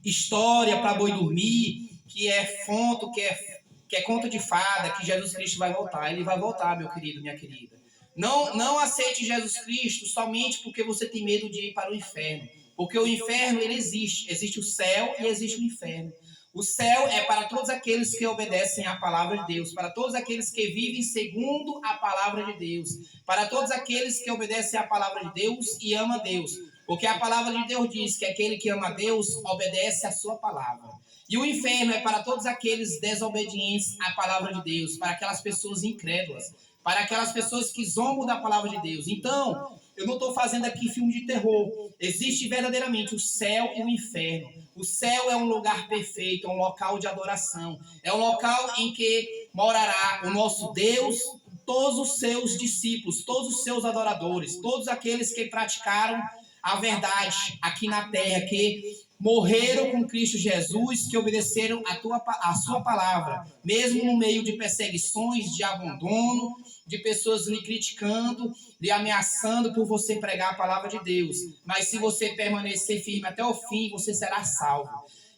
história para boi dormir, que é fonto, que é conto de fada, que Jesus Cristo vai voltar. Ele vai voltar, meu querido, minha querida. Não aceite Jesus Cristo somente porque você tem medo de ir para o inferno. Porque o inferno, ele existe. Existe o céu e existe o inferno. O céu é para todos aqueles que obedecem à palavra de Deus, para todos aqueles que vivem segundo a palavra de Deus, para todos aqueles que obedecem à palavra de Deus e amam a Deus. Porque a palavra de Deus diz que aquele que ama a Deus obedece à sua palavra. E o inferno é para todos aqueles desobedientes à palavra de Deus, para aquelas pessoas incrédulas, para aquelas pessoas que zombam da palavra de Deus. Então, eu não estou fazendo aqui filme de terror. Existe verdadeiramente o céu e o inferno. O céu é um lugar perfeito, é um local de adoração. É um local em que morará o nosso Deus, todos os seus discípulos, todos os seus adoradores, todos aqueles que praticaram a verdade aqui na terra, que morreram com Cristo Jesus, que obedeceram a sua palavra, mesmo no meio de perseguições, de abandono, de pessoas lhe criticando, lhe ameaçando por você pregar a palavra de Deus. Mas se você permanecer firme até o fim, você será salvo.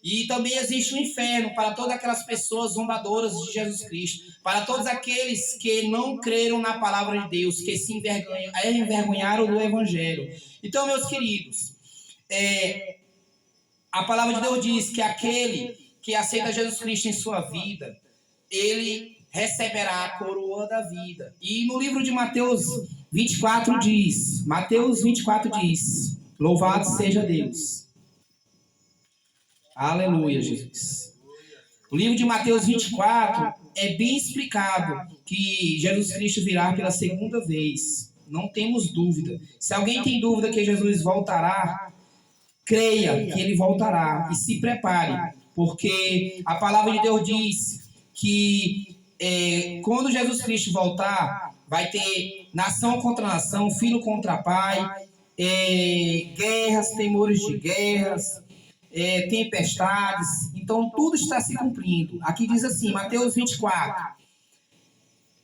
E também existe o inferno para todas aquelas pessoas zombadoras de Jesus Cristo, para todos aqueles que não creram na palavra de Deus, que se envergonharam do Evangelho. Então, meus queridos, a palavra de Deus diz que aquele que aceita Jesus Cristo em sua vida, ele receberá a coroa da vida. E no livro de Mateus 24 diz, louvado seja Deus. Aleluia, Jesus. O livro de Mateus 24 é bem explicado que Jesus Cristo virá pela segunda vez. Não temos dúvida. Se alguém tem dúvida que Jesus voltará, creia que ele voltará e se prepare, porque a palavra de Deus diz que quando Jesus Cristo voltar, vai ter nação contra nação, filho contra pai, guerras, temores de guerras, tempestades. Então tudo está se cumprindo. Aqui diz assim, Mateus 24.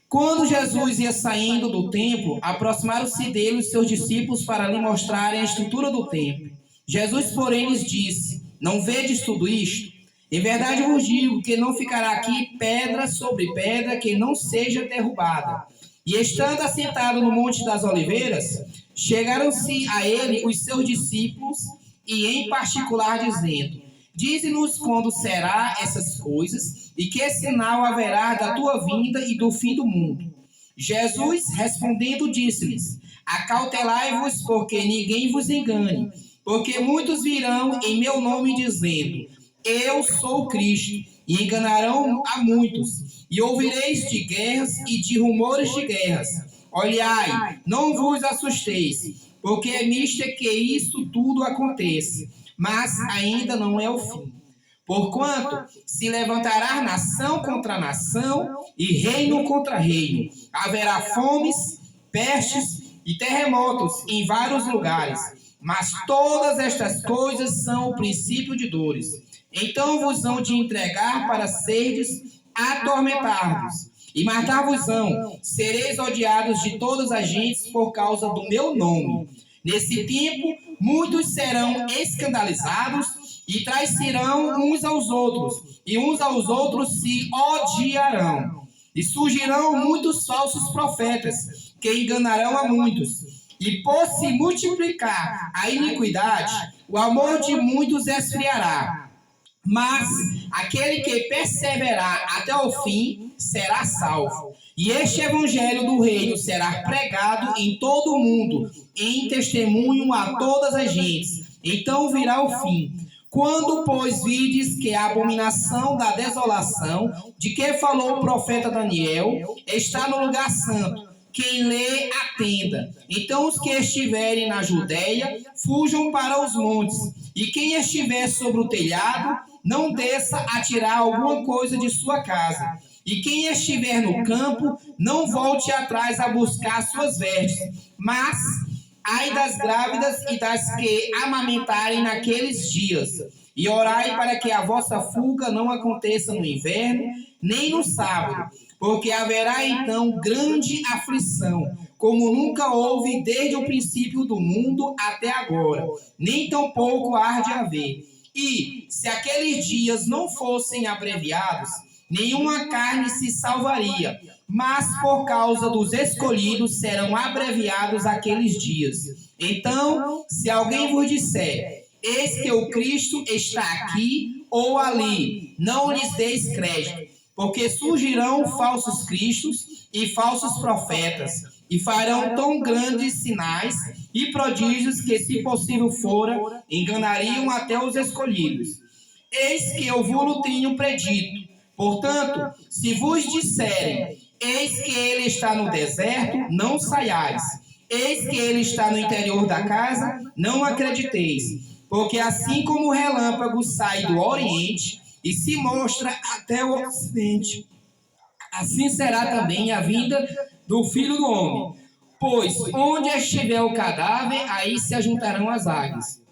Quando Jesus ia saindo do templo, aproximaram-se dele os seus discípulos para lhe mostrarem a estrutura do templo. Jesus, porém, lhes disse, não vedes tudo isto? Em verdade vos digo que não ficará aqui pedra sobre pedra que não seja derrubada. E estando assentado no Monte das Oliveiras, chegaram-se a ele os seus discípulos, e em particular dizendo, dize-nos quando será essas coisas, e que sinal haverá da tua vinda e do fim do mundo. Jesus, respondendo, disse-lhes, acautelai-vos, porque ninguém vos engane, porque muitos virão em meu nome dizendo, eu sou Cristo, e enganarão a muitos. E ouvireis de guerras e de rumores de guerras. Olhai, não vos assusteis, porque é misto que isto tudo aconteça, mas ainda não é o fim. Porquanto se levantará nação contra nação e reino contra reino. Haverá fomes, pestes e terremotos em vários lugares. Mas todas estas coisas são o princípio de dores. Então vos hão de entregar para serdes atormentados, e matar-vos-ão. Sereis odiados de todas as gentes por causa do meu nome. Nesse tempo, muitos serão escandalizados e trairão uns aos outros, e uns aos outros se odiarão. E surgirão muitos falsos profetas, que enganarão a muitos. E por se multiplicar a iniquidade, o amor de muitos esfriará. Mas aquele que perseverar até o fim será salvo. E este evangelho do reino será pregado em todo o mundo, em testemunho a todas as gentes. Então virá o fim. Quando, pois, vides que a abominação da desolação, de que falou o profeta Daniel, está no lugar santo, quem lê, atenda. Então os que estiverem na Judéia, fujam para os montes. E quem estiver sobre o telhado, não desça a tirar alguma coisa de sua casa. E quem estiver no campo, não volte atrás a buscar suas vestes. Mas, ai das grávidas e das que amamentarem naqueles dias, E orai para que a vossa fuga não aconteça no inverno, nem no sábado, porque haverá então grande aflição, como nunca houve desde o princípio do mundo até agora, nem tampouco há de haver. E, se aqueles dias não fossem abreviados, nenhuma carne se salvaria, mas por causa dos escolhidos serão abreviados aqueles dias. Então, se alguém vos disser, eis que o Cristo está aqui ou ali, não lhes deis crédito, porque surgirão falsos cristos e falsos profetas, e farão tão grandes sinais e prodígios que, se possível fora, enganariam até os escolhidos. Eis que eu vos tenho predito. Portanto, se vos disserem, eis que ele está no deserto, não saiais. Eis que ele está no interior da casa, não acrediteis. Porque assim como o relâmpago sai do oriente e se mostra até o ocidente, assim será também a vinda do Filho do Homem. Pois onde estiver o cadáver, aí se ajuntarão as águias.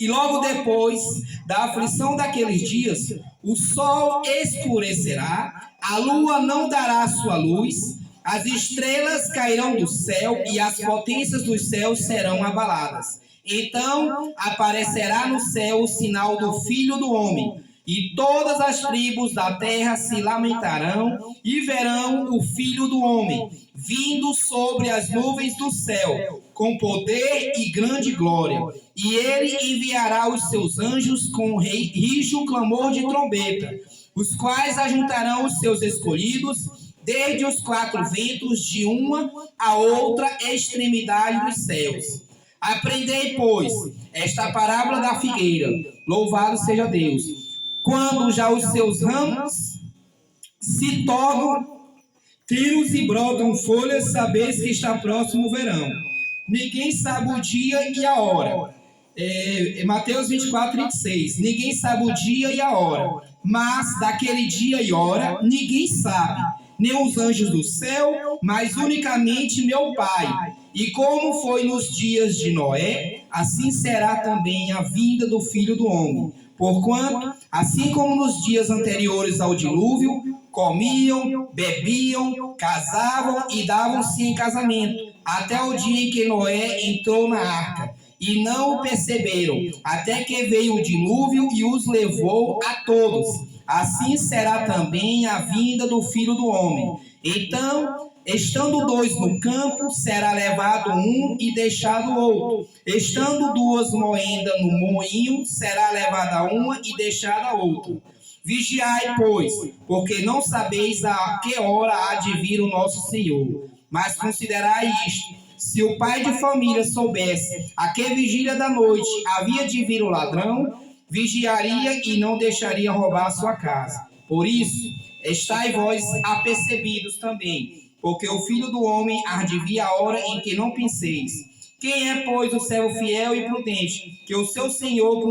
E logo depois da aflição daqueles dias, o sol escurecerá, a lua não dará sua luz, as estrelas cairão do céu e as potências dos céus serão abaladas. Então aparecerá no céu o sinal do Filho do Homem, e todas as tribos da terra se lamentarão e verão o Filho do Homem, vindo sobre as nuvens do céu, com poder e grande glória. E ele enviará os seus anjos com rijo clamor de trombeta, os quais ajuntarão os seus escolhidos, desde os quatro ventos, de uma a outra extremidade dos céus. Aprendei, pois, esta parábola da figueira. Louvado seja Deus. Quando já os seus ramos se tornam fios e brotam folhas, sabeis que está próximo o verão. Ninguém sabe o dia e a hora. Mateus 24, 26. Ninguém sabe o dia e a hora. Mas daquele dia e hora, ninguém sabe. Nem os anjos do céu, mas unicamente meu Pai. E como foi nos dias de Noé, assim será também a vinda do Filho do Homem. Porquanto, assim como nos dias anteriores ao dilúvio, comiam, bebiam, casavam e davam-se em casamento, até o dia em que Noé entrou na arca, e não o perceberam, até que veio o dilúvio e os levou a todos. Assim será também a vinda do Filho do Homem. Então, estando dois no campo, será levado um e deixado o outro. Estando duas moendas no moinho, será levada uma e deixada a outra. Vigiai, pois, porque não sabeis a que hora há de vir o nosso Senhor. Mas considerai isto: se o pai de família soubesse a que vigília da noite havia de vir o ladrão, vigiaria e não deixaria roubar a sua casa. Por isso, estai vós apercebidos também, porque o Filho do Homem há de vir a hora em que não penseis. Quem é, pois, o servo fiel e prudente, que o seu Senhor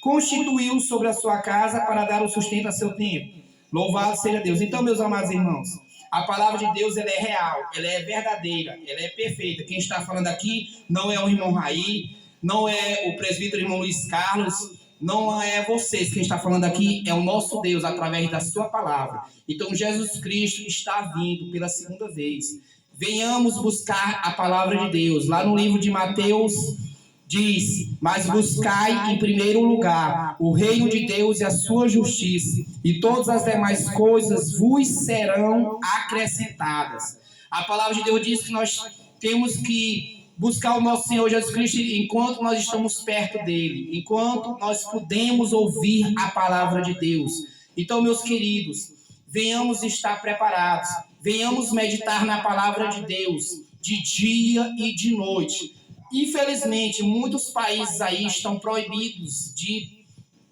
constituiu sobre a sua casa para dar o sustento a seu tempo? Louvado seja Deus. Então, meus amados irmãos, a palavra de Deus, ela é real, ela é verdadeira, ela é perfeita. Quem está falando aqui não é o irmão Raí, não é o presbítero irmão Luiz Carlos, não é vocês. Quem está falando aqui é o nosso Deus, através da sua palavra. Então, Jesus Cristo está vindo pela segunda vez. Venhamos buscar a palavra de Deus. Lá no livro de Mateus diz: mas buscai em primeiro lugar o reino de Deus e a sua justiça, e todas as demais coisas vos serão acrescentadas. A palavra de Deus diz que nós temos que buscar o nosso Senhor Jesus Cristo enquanto nós estamos perto dele, enquanto nós podemos ouvir a palavra de Deus. Então, meus queridos, venhamos estar preparados, venhamos meditar na palavra de Deus de dia e de noite. Infelizmente, muitos países aí estão proibidos de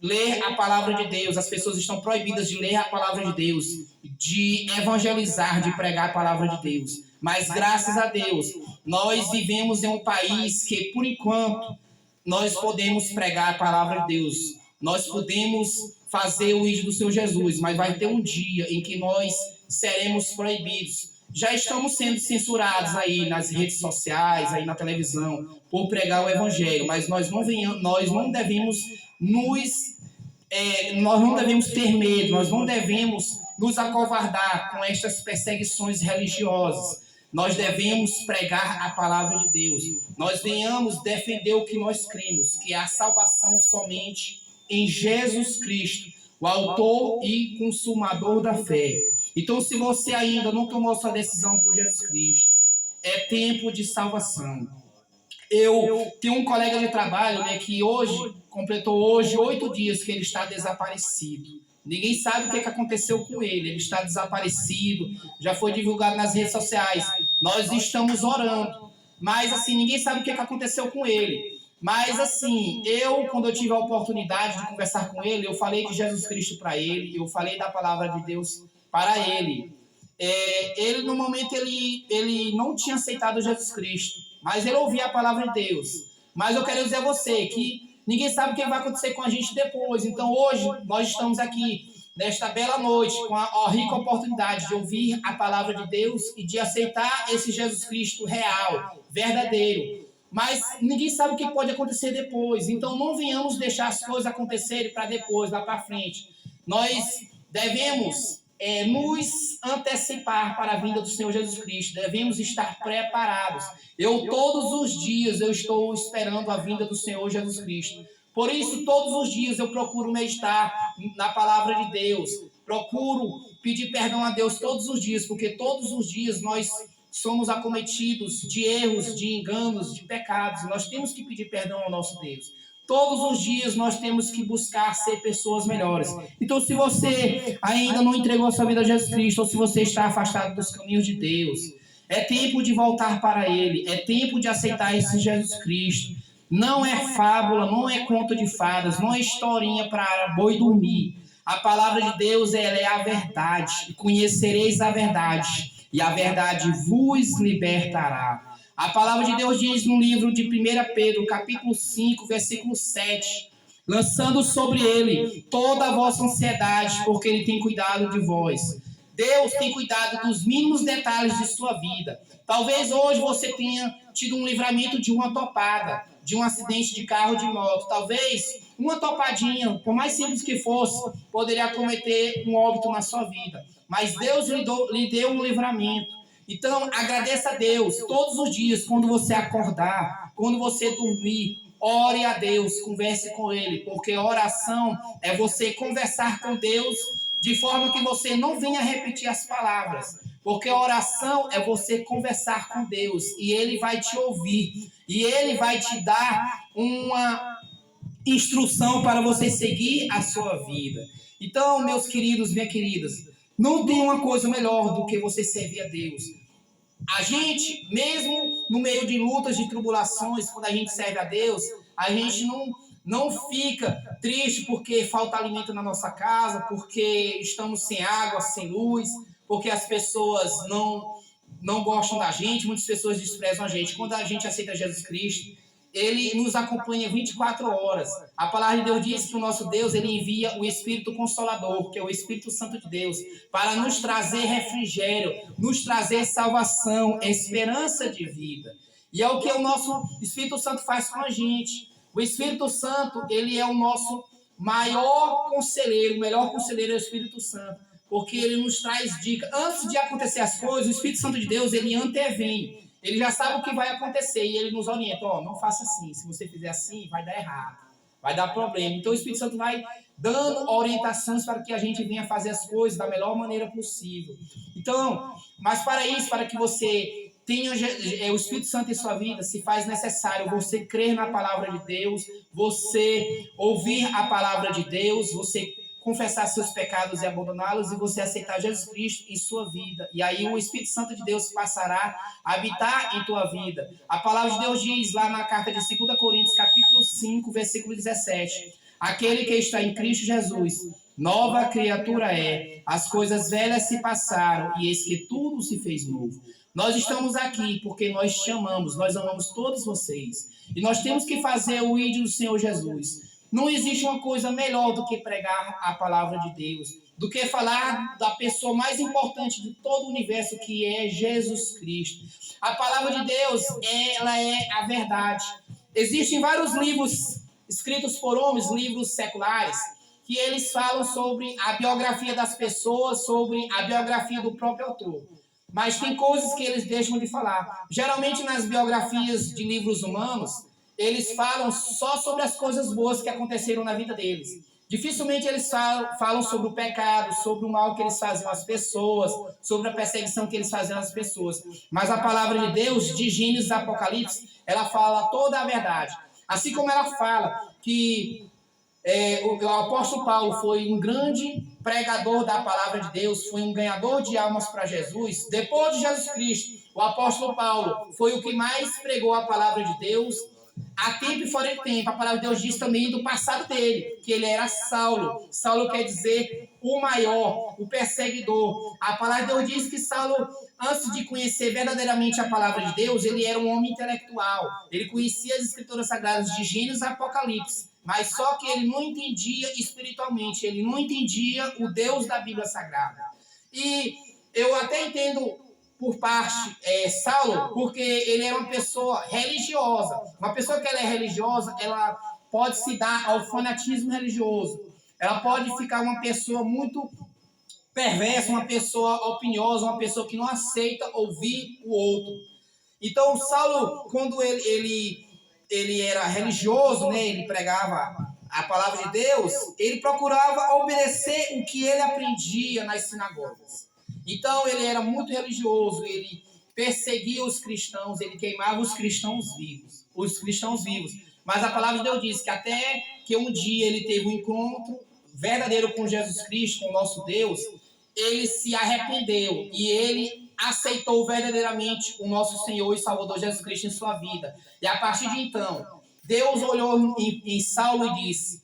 ler a palavra de Deus. As pessoas estão proibidas de ler a palavra de Deus, de evangelizar, de pregar a palavra de Deus. Mas, graças a Deus, nós vivemos em um país que, por enquanto, nós podemos pregar a palavra de Deus. Nós podemos fazer o ídolo do Senhor Jesus, mas vai ter um dia em que nós seremos proibidos já estamos sendo censurados aí nas redes sociais, aí na televisão, por pregar o evangelho, mas nós não devemos ter medo, nós não devemos nos acovardar com estas perseguições religiosas. Nós devemos pregar a palavra de Deus. Nós venhamos defender o que nós cremos, que é a salvação somente em Jesus Cristo, o autor e consumador da fé. Então, se você ainda não tomou sua decisão por Jesus Cristo, é tempo de salvação. Eu tenho um colega de trabalho, né, que completou hoje 8 dias que ele está desaparecido. Ninguém sabe o que aconteceu com ele. Ele está desaparecido, já foi divulgado nas redes sociais. Nós estamos orando, mas assim, ninguém sabe o que aconteceu com ele. Mas assim, quando eu tive a oportunidade de conversar com ele, eu falei de Jesus Cristo para ele, eu falei da palavra de Deus para ele. Ele, no momento, ele não tinha aceitado Jesus Cristo, mas ele ouvia a palavra de Deus. Mas eu quero dizer a você que ninguém sabe o que vai acontecer com a gente depois. Então, hoje, nós estamos aqui, nesta bela noite, com a rica oportunidade de ouvir a palavra de Deus e de aceitar esse Jesus Cristo real, verdadeiro. Mas ninguém sabe o que pode acontecer depois. Então, não venhamos deixar as coisas acontecerem para depois, lá para frente. Nós devemos nos antecipar para a vinda do Senhor Jesus Cristo. Devemos estar preparados. Todos os dias, eu estou esperando a vinda do Senhor Jesus Cristo. Por isso, todos os dias eu procuro meditar na palavra de Deus. Procuro pedir perdão a Deus todos os dias, porque todos os dias nós somos acometidos de erros, de enganos, de pecados. Nós temos que pedir perdão ao nosso Deus. Todos os dias nós temos que buscar ser pessoas melhores. Então, se você ainda não entregou a sua vida a Jesus Cristo, ou se você está afastado dos caminhos de Deus, é tempo de voltar para Ele. É tempo de aceitar esse Jesus Cristo. Não é fábula, não é conto de fadas, não é historinha para boi dormir. A palavra de Deus, ela é a verdade. Conhecereis a verdade, e a verdade vos libertará. A palavra de Deus diz no livro de 1 Pedro, capítulo 5, versículo 7, lançando sobre ele toda a vossa ansiedade, porque ele tem cuidado de vós. Deus tem cuidado dos mínimos detalhes de sua vida. Talvez hoje você tenha tido um livramento de uma topada, de um acidente de carro, de moto. Talvez uma topadinha, por mais simples que fosse, poderia cometer um óbito na sua vida. Mas Deus lhe deu um livramento. Então, agradeça a Deus todos os dias, quando você acordar, quando você dormir, ore a Deus, converse com Ele, porque oração é você conversar com Deus de forma que você não venha repetir as palavras, porque oração é você conversar com Deus e Ele vai te ouvir, e Ele vai te dar uma instrução para você seguir a sua vida. Então, meus queridos, minhas queridas, não tem uma coisa melhor do que você servir a Deus. A gente, mesmo no meio de lutas, de tribulações, quando a gente serve a Deus, a gente não fica triste porque falta alimento na nossa casa, porque estamos sem água, sem luz, porque as pessoas não gostam da gente, muitas pessoas desprezam a gente. Quando a gente aceita Jesus Cristo, Ele nos acompanha 24 horas. A palavra de Deus diz que o nosso Deus, Ele envia o Espírito Consolador, que é o Espírito Santo de Deus, para nos trazer refrigério, nos trazer salvação, esperança de vida. E é o que o nosso Espírito Santo faz com a gente. O Espírito Santo, ele é o nosso maior conselheiro, o melhor conselheiro é o Espírito Santo, porque ele nos traz dicas. Antes de acontecer as coisas, o Espírito Santo de Deus, ele antevém. Ele já sabe o que vai acontecer e ele nos orienta. Não faça assim. Se você fizer assim, vai dar errado. Vai dar problema. Então o Espírito Santo vai dando orientações para que a gente venha fazer as coisas da melhor maneira possível. Então, mas para isso, para que você tenha o Espírito Santo em sua vida, se faz necessário você crer na palavra de Deus, você ouvir a palavra de Deus, você confessar seus pecados e abandoná-los, e você aceitar Jesus Cristo em sua vida. E aí o Espírito Santo de Deus passará a habitar em tua vida. A palavra de Deus diz lá na carta de 2 Coríntios, capítulo 5, versículo 17. Aquele que está em Cristo Jesus, nova criatura é. As coisas velhas se passaram, e eis que tudo se fez novo. Nós estamos aqui porque nós te amamos, nós amamos todos vocês. E nós temos que fazer o ídolo do Senhor Jesus. Não existe uma coisa melhor do que pregar a palavra de Deus, do que falar da pessoa mais importante de todo o universo, que é Jesus Cristo. A palavra de Deus, ela é a verdade. Existem vários livros escritos por homens, livros seculares, que eles falam sobre a biografia das pessoas, sobre a biografia do próprio autor. Mas tem coisas que eles deixam de falar. Geralmente nas biografias de livros humanos, eles falam só sobre as coisas boas que aconteceram na vida deles. Dificilmente eles falam sobre o pecado, sobre o mal que eles faziam às pessoas, sobre a perseguição que eles faziam às pessoas. Mas a palavra de Deus, de Gênesis e Apocalipse, ela fala toda a verdade. Assim como ela fala que o apóstolo Paulo foi um grande pregador da palavra de Deus, foi um ganhador de almas para Jesus. Depois de Jesus Cristo, o apóstolo Paulo foi o que mais pregou a palavra de Deus. Há tempo e fora de tempo, a palavra de Deus diz também do passado dele, que ele era Saulo. Saulo quer dizer o maior, o perseguidor. A palavra de Deus diz que Saulo, antes de conhecer verdadeiramente a palavra de Deus, ele era um homem intelectual. Ele conhecia as escrituras sagradas de Gênesis e Apocalipse, mas só que ele não entendia espiritualmente, ele não entendia o Deus da Bíblia Sagrada. E eu até entendo por parte Saulo, porque ele era uma pessoa religiosa. Uma pessoa que ela é religiosa, ela pode se dar ao fanatismo religioso. Ela pode ficar uma pessoa muito perversa, uma pessoa opiniosa, uma pessoa que não aceita ouvir o outro. Então, Saulo, quando ele era religioso, né, ele pregava a palavra de Deus, ele procurava obedecer o que ele aprendia nas sinagogas. Então, ele era muito religioso, ele perseguia os cristãos, ele queimava os cristãos vivos. Mas a palavra de Deus diz que até que um dia ele teve um encontro verdadeiro com Jesus Cristo, com o nosso Deus, ele se arrependeu e ele aceitou verdadeiramente o nosso Senhor e Salvador Jesus Cristo em sua vida. E a partir de então, Deus olhou em Saulo e disse,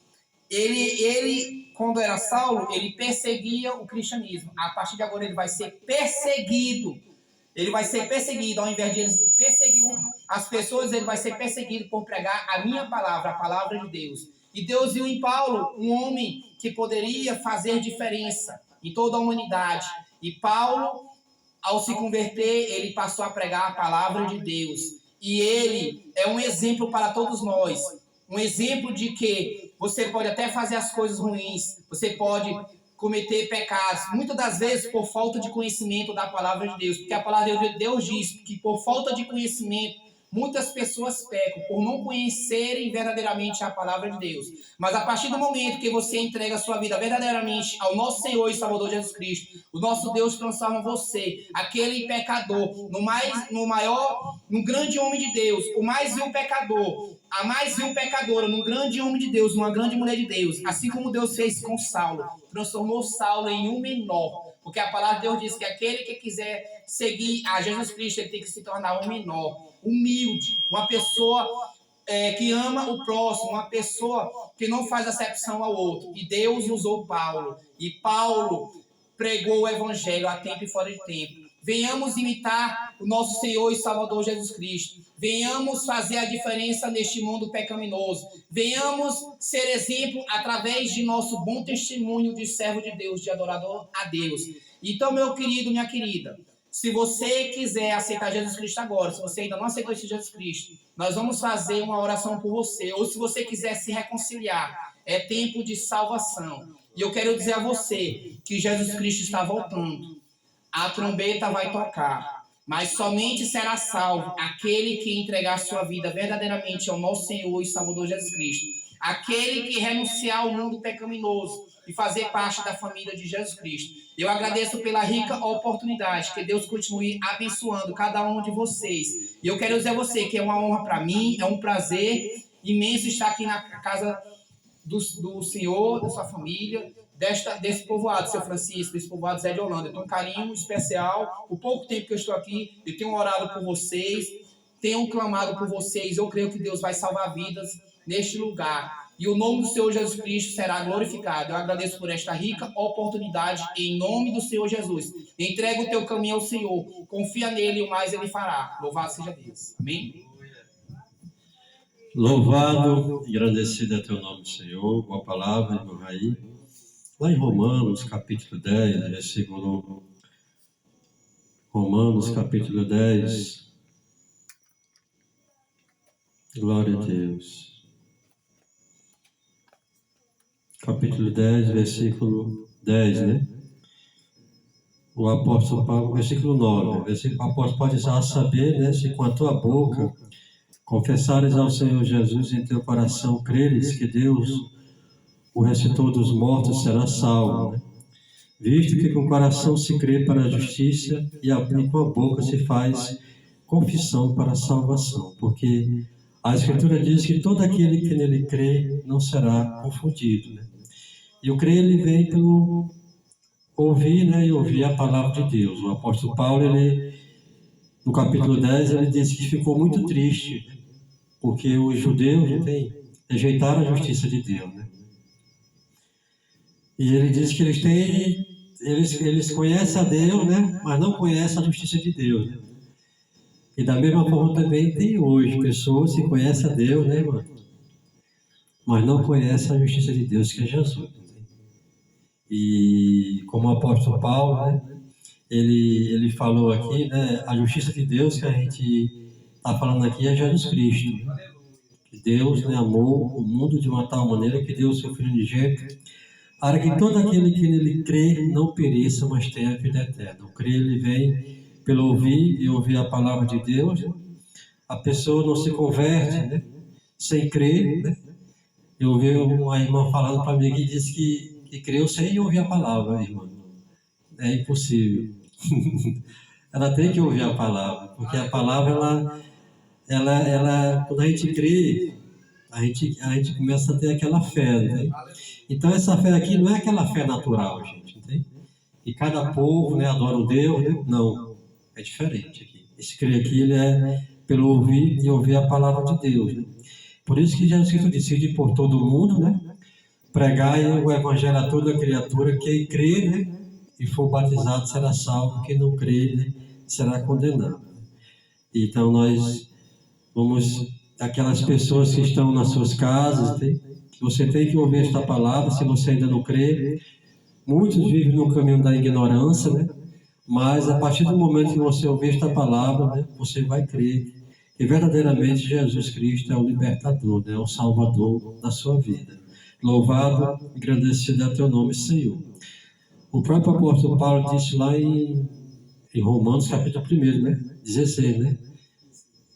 ele, quando era Saulo, ele perseguia o cristianismo. A partir de agora ele vai ser perseguido. Ele vai ser perseguido, ao invés de ele perseguir as pessoas, ele vai ser perseguido por pregar a minha palavra, a palavra de Deus. E Deus viu em Paulo um homem que poderia fazer diferença em toda a humanidade. E Paulo, ao se converter, ele passou a pregar a palavra de Deus. E ele é um exemplo para todos nós. Um exemplo de que você pode até fazer as coisas ruins, você pode cometer pecados, muitas das vezes por falta de conhecimento da palavra de Deus, porque a palavra de Deus diz que por falta de conhecimento, muitas pessoas pecam, por não conhecerem verdadeiramente a palavra de Deus. Mas a partir do momento que você entrega a sua vida verdadeiramente ao nosso Senhor e Salvador Jesus Cristo, o nosso Deus transforma você, aquele pecador, no grande homem de Deus, o mais vil pecador, a mais vil pecadora, num grande homem de Deus, numa grande mulher de Deus, assim como Deus fez com Saulo, transformou Saulo em um menor, porque a palavra de Deus diz que aquele que quiser seguir a Jesus Cristo, ele tem que se tornar um menor, humilde, uma pessoa que ama o próximo, uma pessoa que não faz acepção ao outro. E Deus usou Paulo, e Paulo pregou o evangelho a tempo e fora de tempo. Venhamos imitar o nosso Senhor e Salvador Jesus Cristo. Venhamos fazer a diferença neste mundo pecaminoso. Venhamos ser exemplo através de nosso bom testemunho de servo de Deus, de adorador a Deus. Então, meu querido, minha querida, se você quiser aceitar Jesus Cristo agora, se você ainda não aceitou esse Jesus Cristo, nós vamos fazer uma oração por você. Ou se você quiser se reconciliar, é tempo de salvação. E eu quero dizer a você que Jesus Cristo está voltando. A trombeta vai tocar, mas somente será salvo aquele que entregar sua vida verdadeiramente ao nosso Senhor e Salvador Jesus Cristo. Aquele que renunciar ao mundo pecaminoso e fazer parte da família de Jesus Cristo. Eu agradeço pela rica oportunidade, que Deus continue abençoando cada um de vocês. E eu quero dizer a você que é uma honra para mim, é um prazer imenso estar aqui na casa do Senhor, da sua família, desse povoado, seu Francisco, desse povoado Zé de Holanda. Eu tenho um carinho especial. O pouco tempo que eu estou aqui, eu tenho orado por vocês, tenho clamado por vocês. Eu creio que Deus vai salvar vidas neste lugar. E o nome do Senhor Jesus Cristo será glorificado. Eu agradeço por esta rica oportunidade, em nome do Senhor Jesus. Entrega o teu caminho ao Senhor. Confia nele e o mais ele fará. Louvado seja Deus. Amém? Louvado, engrandecido é teu nome, Senhor, com a palavra do Raí. lá em Romanos, capítulo 10, versículo... Romanos, capítulo 10. Glória a Deus. Capítulo 10, versículo 10, né? O apóstolo Paulo, versículo 9. O apóstolo Paulo diz, a saber, né, se com a tua boca confessares ao Senhor Jesus em teu coração, creres que Deus o ressuscitou dos mortos, será salvo, né? Visto que com o coração se crê para a justiça e com a boca se faz confissão para a salvação. Porque a Escritura diz que todo aquele que nele crê não será confundido, né? E o crer, ele vem pelo ouvir, né? E ouvir a palavra de Deus. O apóstolo Paulo, ele, no capítulo 10, ele disse que ficou muito triste, porque os judeus rejeitaram a justiça de Deus, né? E ele diz que eles conhecem a Deus, né? Mas não conhecem a justiça de Deus, né? E da mesma forma também tem hoje pessoas que conhecem a Deus, né, irmão? Mas não conhecem a justiça de Deus, que é Jesus. E como o apóstolo Paulo, né? Ele falou aqui, né? A justiça de Deus que a gente está falando aqui é Jesus Cristo. Que Deus, né, amou o mundo de uma tal maneira que deu o seu Filho unigênito, para que todo aquele que nele crê não pereça, mas tenha a vida eterna. O crer, ele vem pelo ouvir e ouvir a palavra de Deus. A pessoa não se converte, né, sem crer, né? Eu ouvi uma irmã falando para mim que disse que creu sem ouvir a palavra, irmã. É impossível. Ela tem que ouvir a palavra, porque a palavra, ela quando a gente crê, a gente começa a ter aquela fé, né? Então essa fé aqui não é aquela fé natural, gente, entende? E cada povo, né, adora o Deus, né? Não, é diferente aqui. Esse crer aqui, ele é pelo ouvir e ouvir a palavra de Deus, né? Por isso que Jesus Cristo decide por todo o mundo, né? Pregar o evangelho a toda criatura, quem crê, né, e for batizado será salvo, quem não crê, né, será condenado. Então nós vamos, aquelas pessoas que estão nas suas casas, você tem que ouvir esta palavra. Se você ainda não crê, muitos vivem no caminho da ignorância, né? Mas a partir do momento que você ouvir esta palavra, né, você vai crer que verdadeiramente Jesus Cristo é o libertador, né, o salvador da sua vida. Louvado e agradecido é teu nome, Senhor. O próprio apóstolo Paulo disse lá em Romanos, capítulo 1, né, 16, né?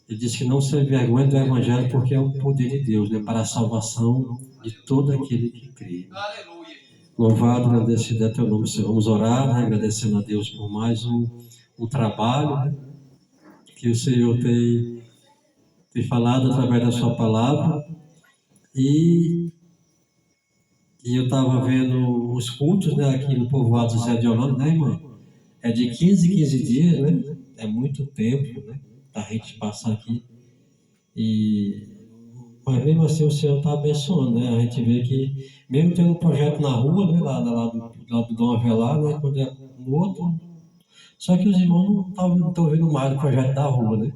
Ele disse que não se envergonha do Evangelho, porque é o poder de Deus, né, para a salvação de todo aquele que crê. Louvado, agradecido é teu nome, Senhor. Vamos orar, né, agradecendo a Deus por mais um trabalho, né, que o Senhor tem falado através da sua palavra. E eu estava vendo os cultos, né, aqui no povoado José de Holanda, né, irmã? É de 15 em 15 dias, né? É muito tempo, né, para a gente passar aqui. Mas mesmo assim o Senhor está abençoando, né? A gente vê que, mesmo tendo um projeto na rua, né, lá do Dom Avelar, né, quando é no outro, só que os irmãos não estão vendo mais o projeto da rua, né?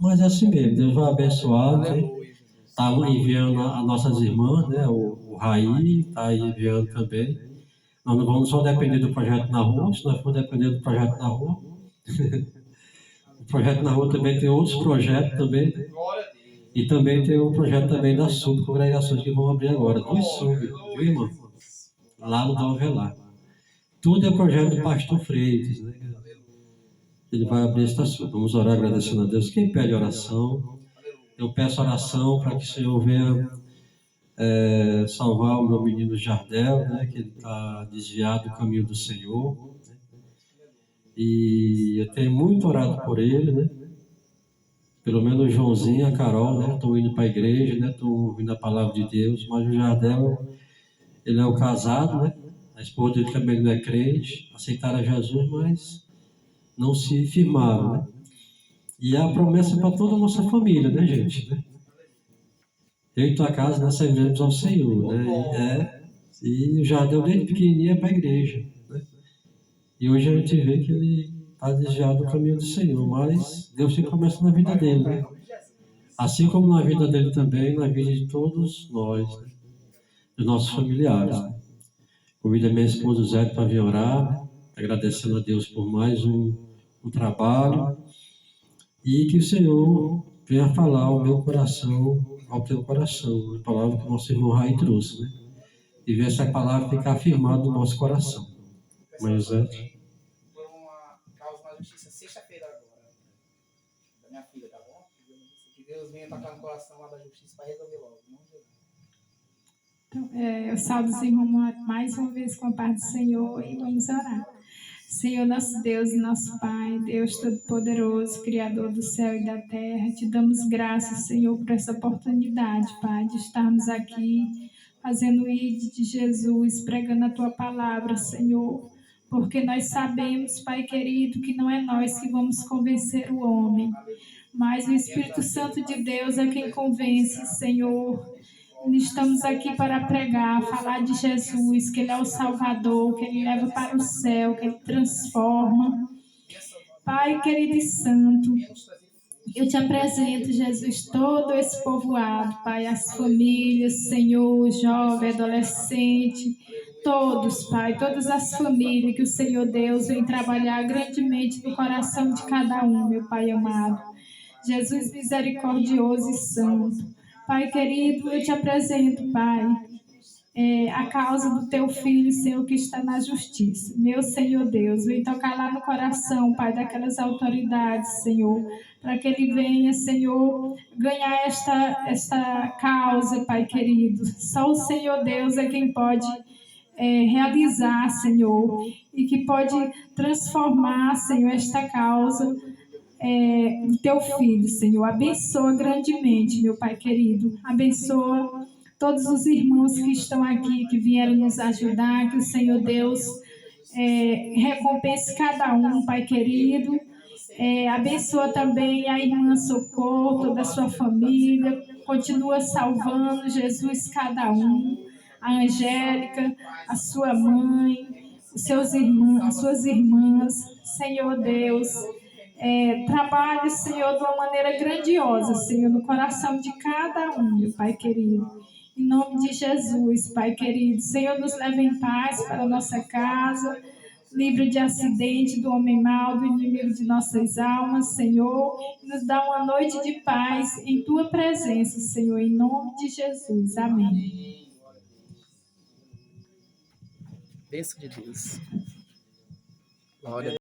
Mas é assim mesmo, Deus vai abençoar, né? Está enviando as nossas irmãs, né? O Raí está enviando também. Nós não vamos só depender do projeto na rua. Se nós for depender do projeto na rua, o projeto na rua também tem outros projetos também, né? E também tem o projeto também das subcongregações que vão abrir agora, 2 sub, viu, irmão? Lá no Dom Avelar. Tudo é projeto do pastor Freitas, né? Ele vai abrir esta sub. Vamos orar agradecendo a Deus. Quem pede oração, eu peço oração para que o Senhor venha salvar o meu menino Jardel, né, que ele está desviado do caminho do Senhor. Né? E eu tenho muito orado por ele, né? Pelo menos o Joãozinho e a Carol, né? Estão indo para a igreja, né? Estão ouvindo a palavra de Deus, mas o Jardel, ele é o casado, né? A esposa dele também não é crente, aceitaram a Jesus, mas não se firmaram, né? E a promessa é para toda a nossa família, né, gente? Né? Eu e tua casa, nós serviremos ao Senhor, né? E o Jardel, desde pequenininho, é para a igreja, né? E hoje a gente vê que ele está desviado do caminho do Senhor, mas Deus tem promessa na vida dele, né? Assim como na vida dele também, na vida de todos nós, né? Dos nossos familiares. Né? Convido a minha esposa Zé para vir orar, né? Agradecendo a Deus por mais um trabalho e que o Senhor venha falar ao meu coração, ao teu coração, a palavra que o nosso irmão Rai trouxe, né? E ver essa palavra ficar firmada no nosso coração. Mãe Zé. Por uma causa na justiça sexta-feira agora, da minha filha, tá bom? Que Deus venha tocar no coração lá da justiça para resolver logo. Não Então, eu saúdo os irmãos mais uma vez com a paz do Senhor e vamos orar. Senhor, nosso Deus e nosso Pai, Deus Todo-Poderoso, Criador do céu e da terra, te damos graças, Senhor, por essa oportunidade, Pai, de estarmos aqui fazendo o ID de Jesus, pregando a Tua palavra, Senhor, porque nós sabemos, Pai querido, que não é nós que vamos convencer o homem, mas o Espírito Santo de Deus é quem convence, Senhor. Estamos aqui para pregar, falar de Jesus, que Ele é o Salvador, que Ele leva para o céu, que Ele transforma. Pai querido e santo, eu te apresento, Jesus, todo esse povoado, Pai, as famílias, Senhor, jovem, adolescente, todos, Pai, todas as famílias que o Senhor Deus vem trabalhar grandemente no coração de cada um, meu Pai amado. Jesus misericordioso e santo. Pai querido, eu te apresento, Pai, a causa do teu filho, Senhor, que está na justiça. Meu Senhor Deus, vem tocar lá no coração, Pai, daquelas autoridades, Senhor, para que ele venha, Senhor, ganhar esta causa, Pai querido. Só o Senhor Deus é quem pode realizar, Senhor, e que pode transformar, Senhor, esta causa do teu filho, Senhor. Abençoa grandemente, meu Pai querido. Abençoa todos os irmãos que estão aqui, que vieram nos ajudar, que o Senhor Deus recompense cada um, Pai querido. Abençoa também a irmã Socorro, toda a sua família. Continua salvando, Jesus, cada um. A Angélica, a sua mãe, os seus irmãos, as suas irmãs. Senhor Deus, trabalhe, Senhor, de uma maneira grandiosa, Senhor, no coração de cada um, meu Pai querido. Em nome de Jesus, Pai querido. Senhor, nos leve em paz para a nossa casa, livre de acidente do homem mau, do inimigo de nossas almas, Senhor. E nos dá uma noite de paz em Tua presença, Senhor, em nome de Jesus. Amém. Bênção de Deus. Glória a Deus.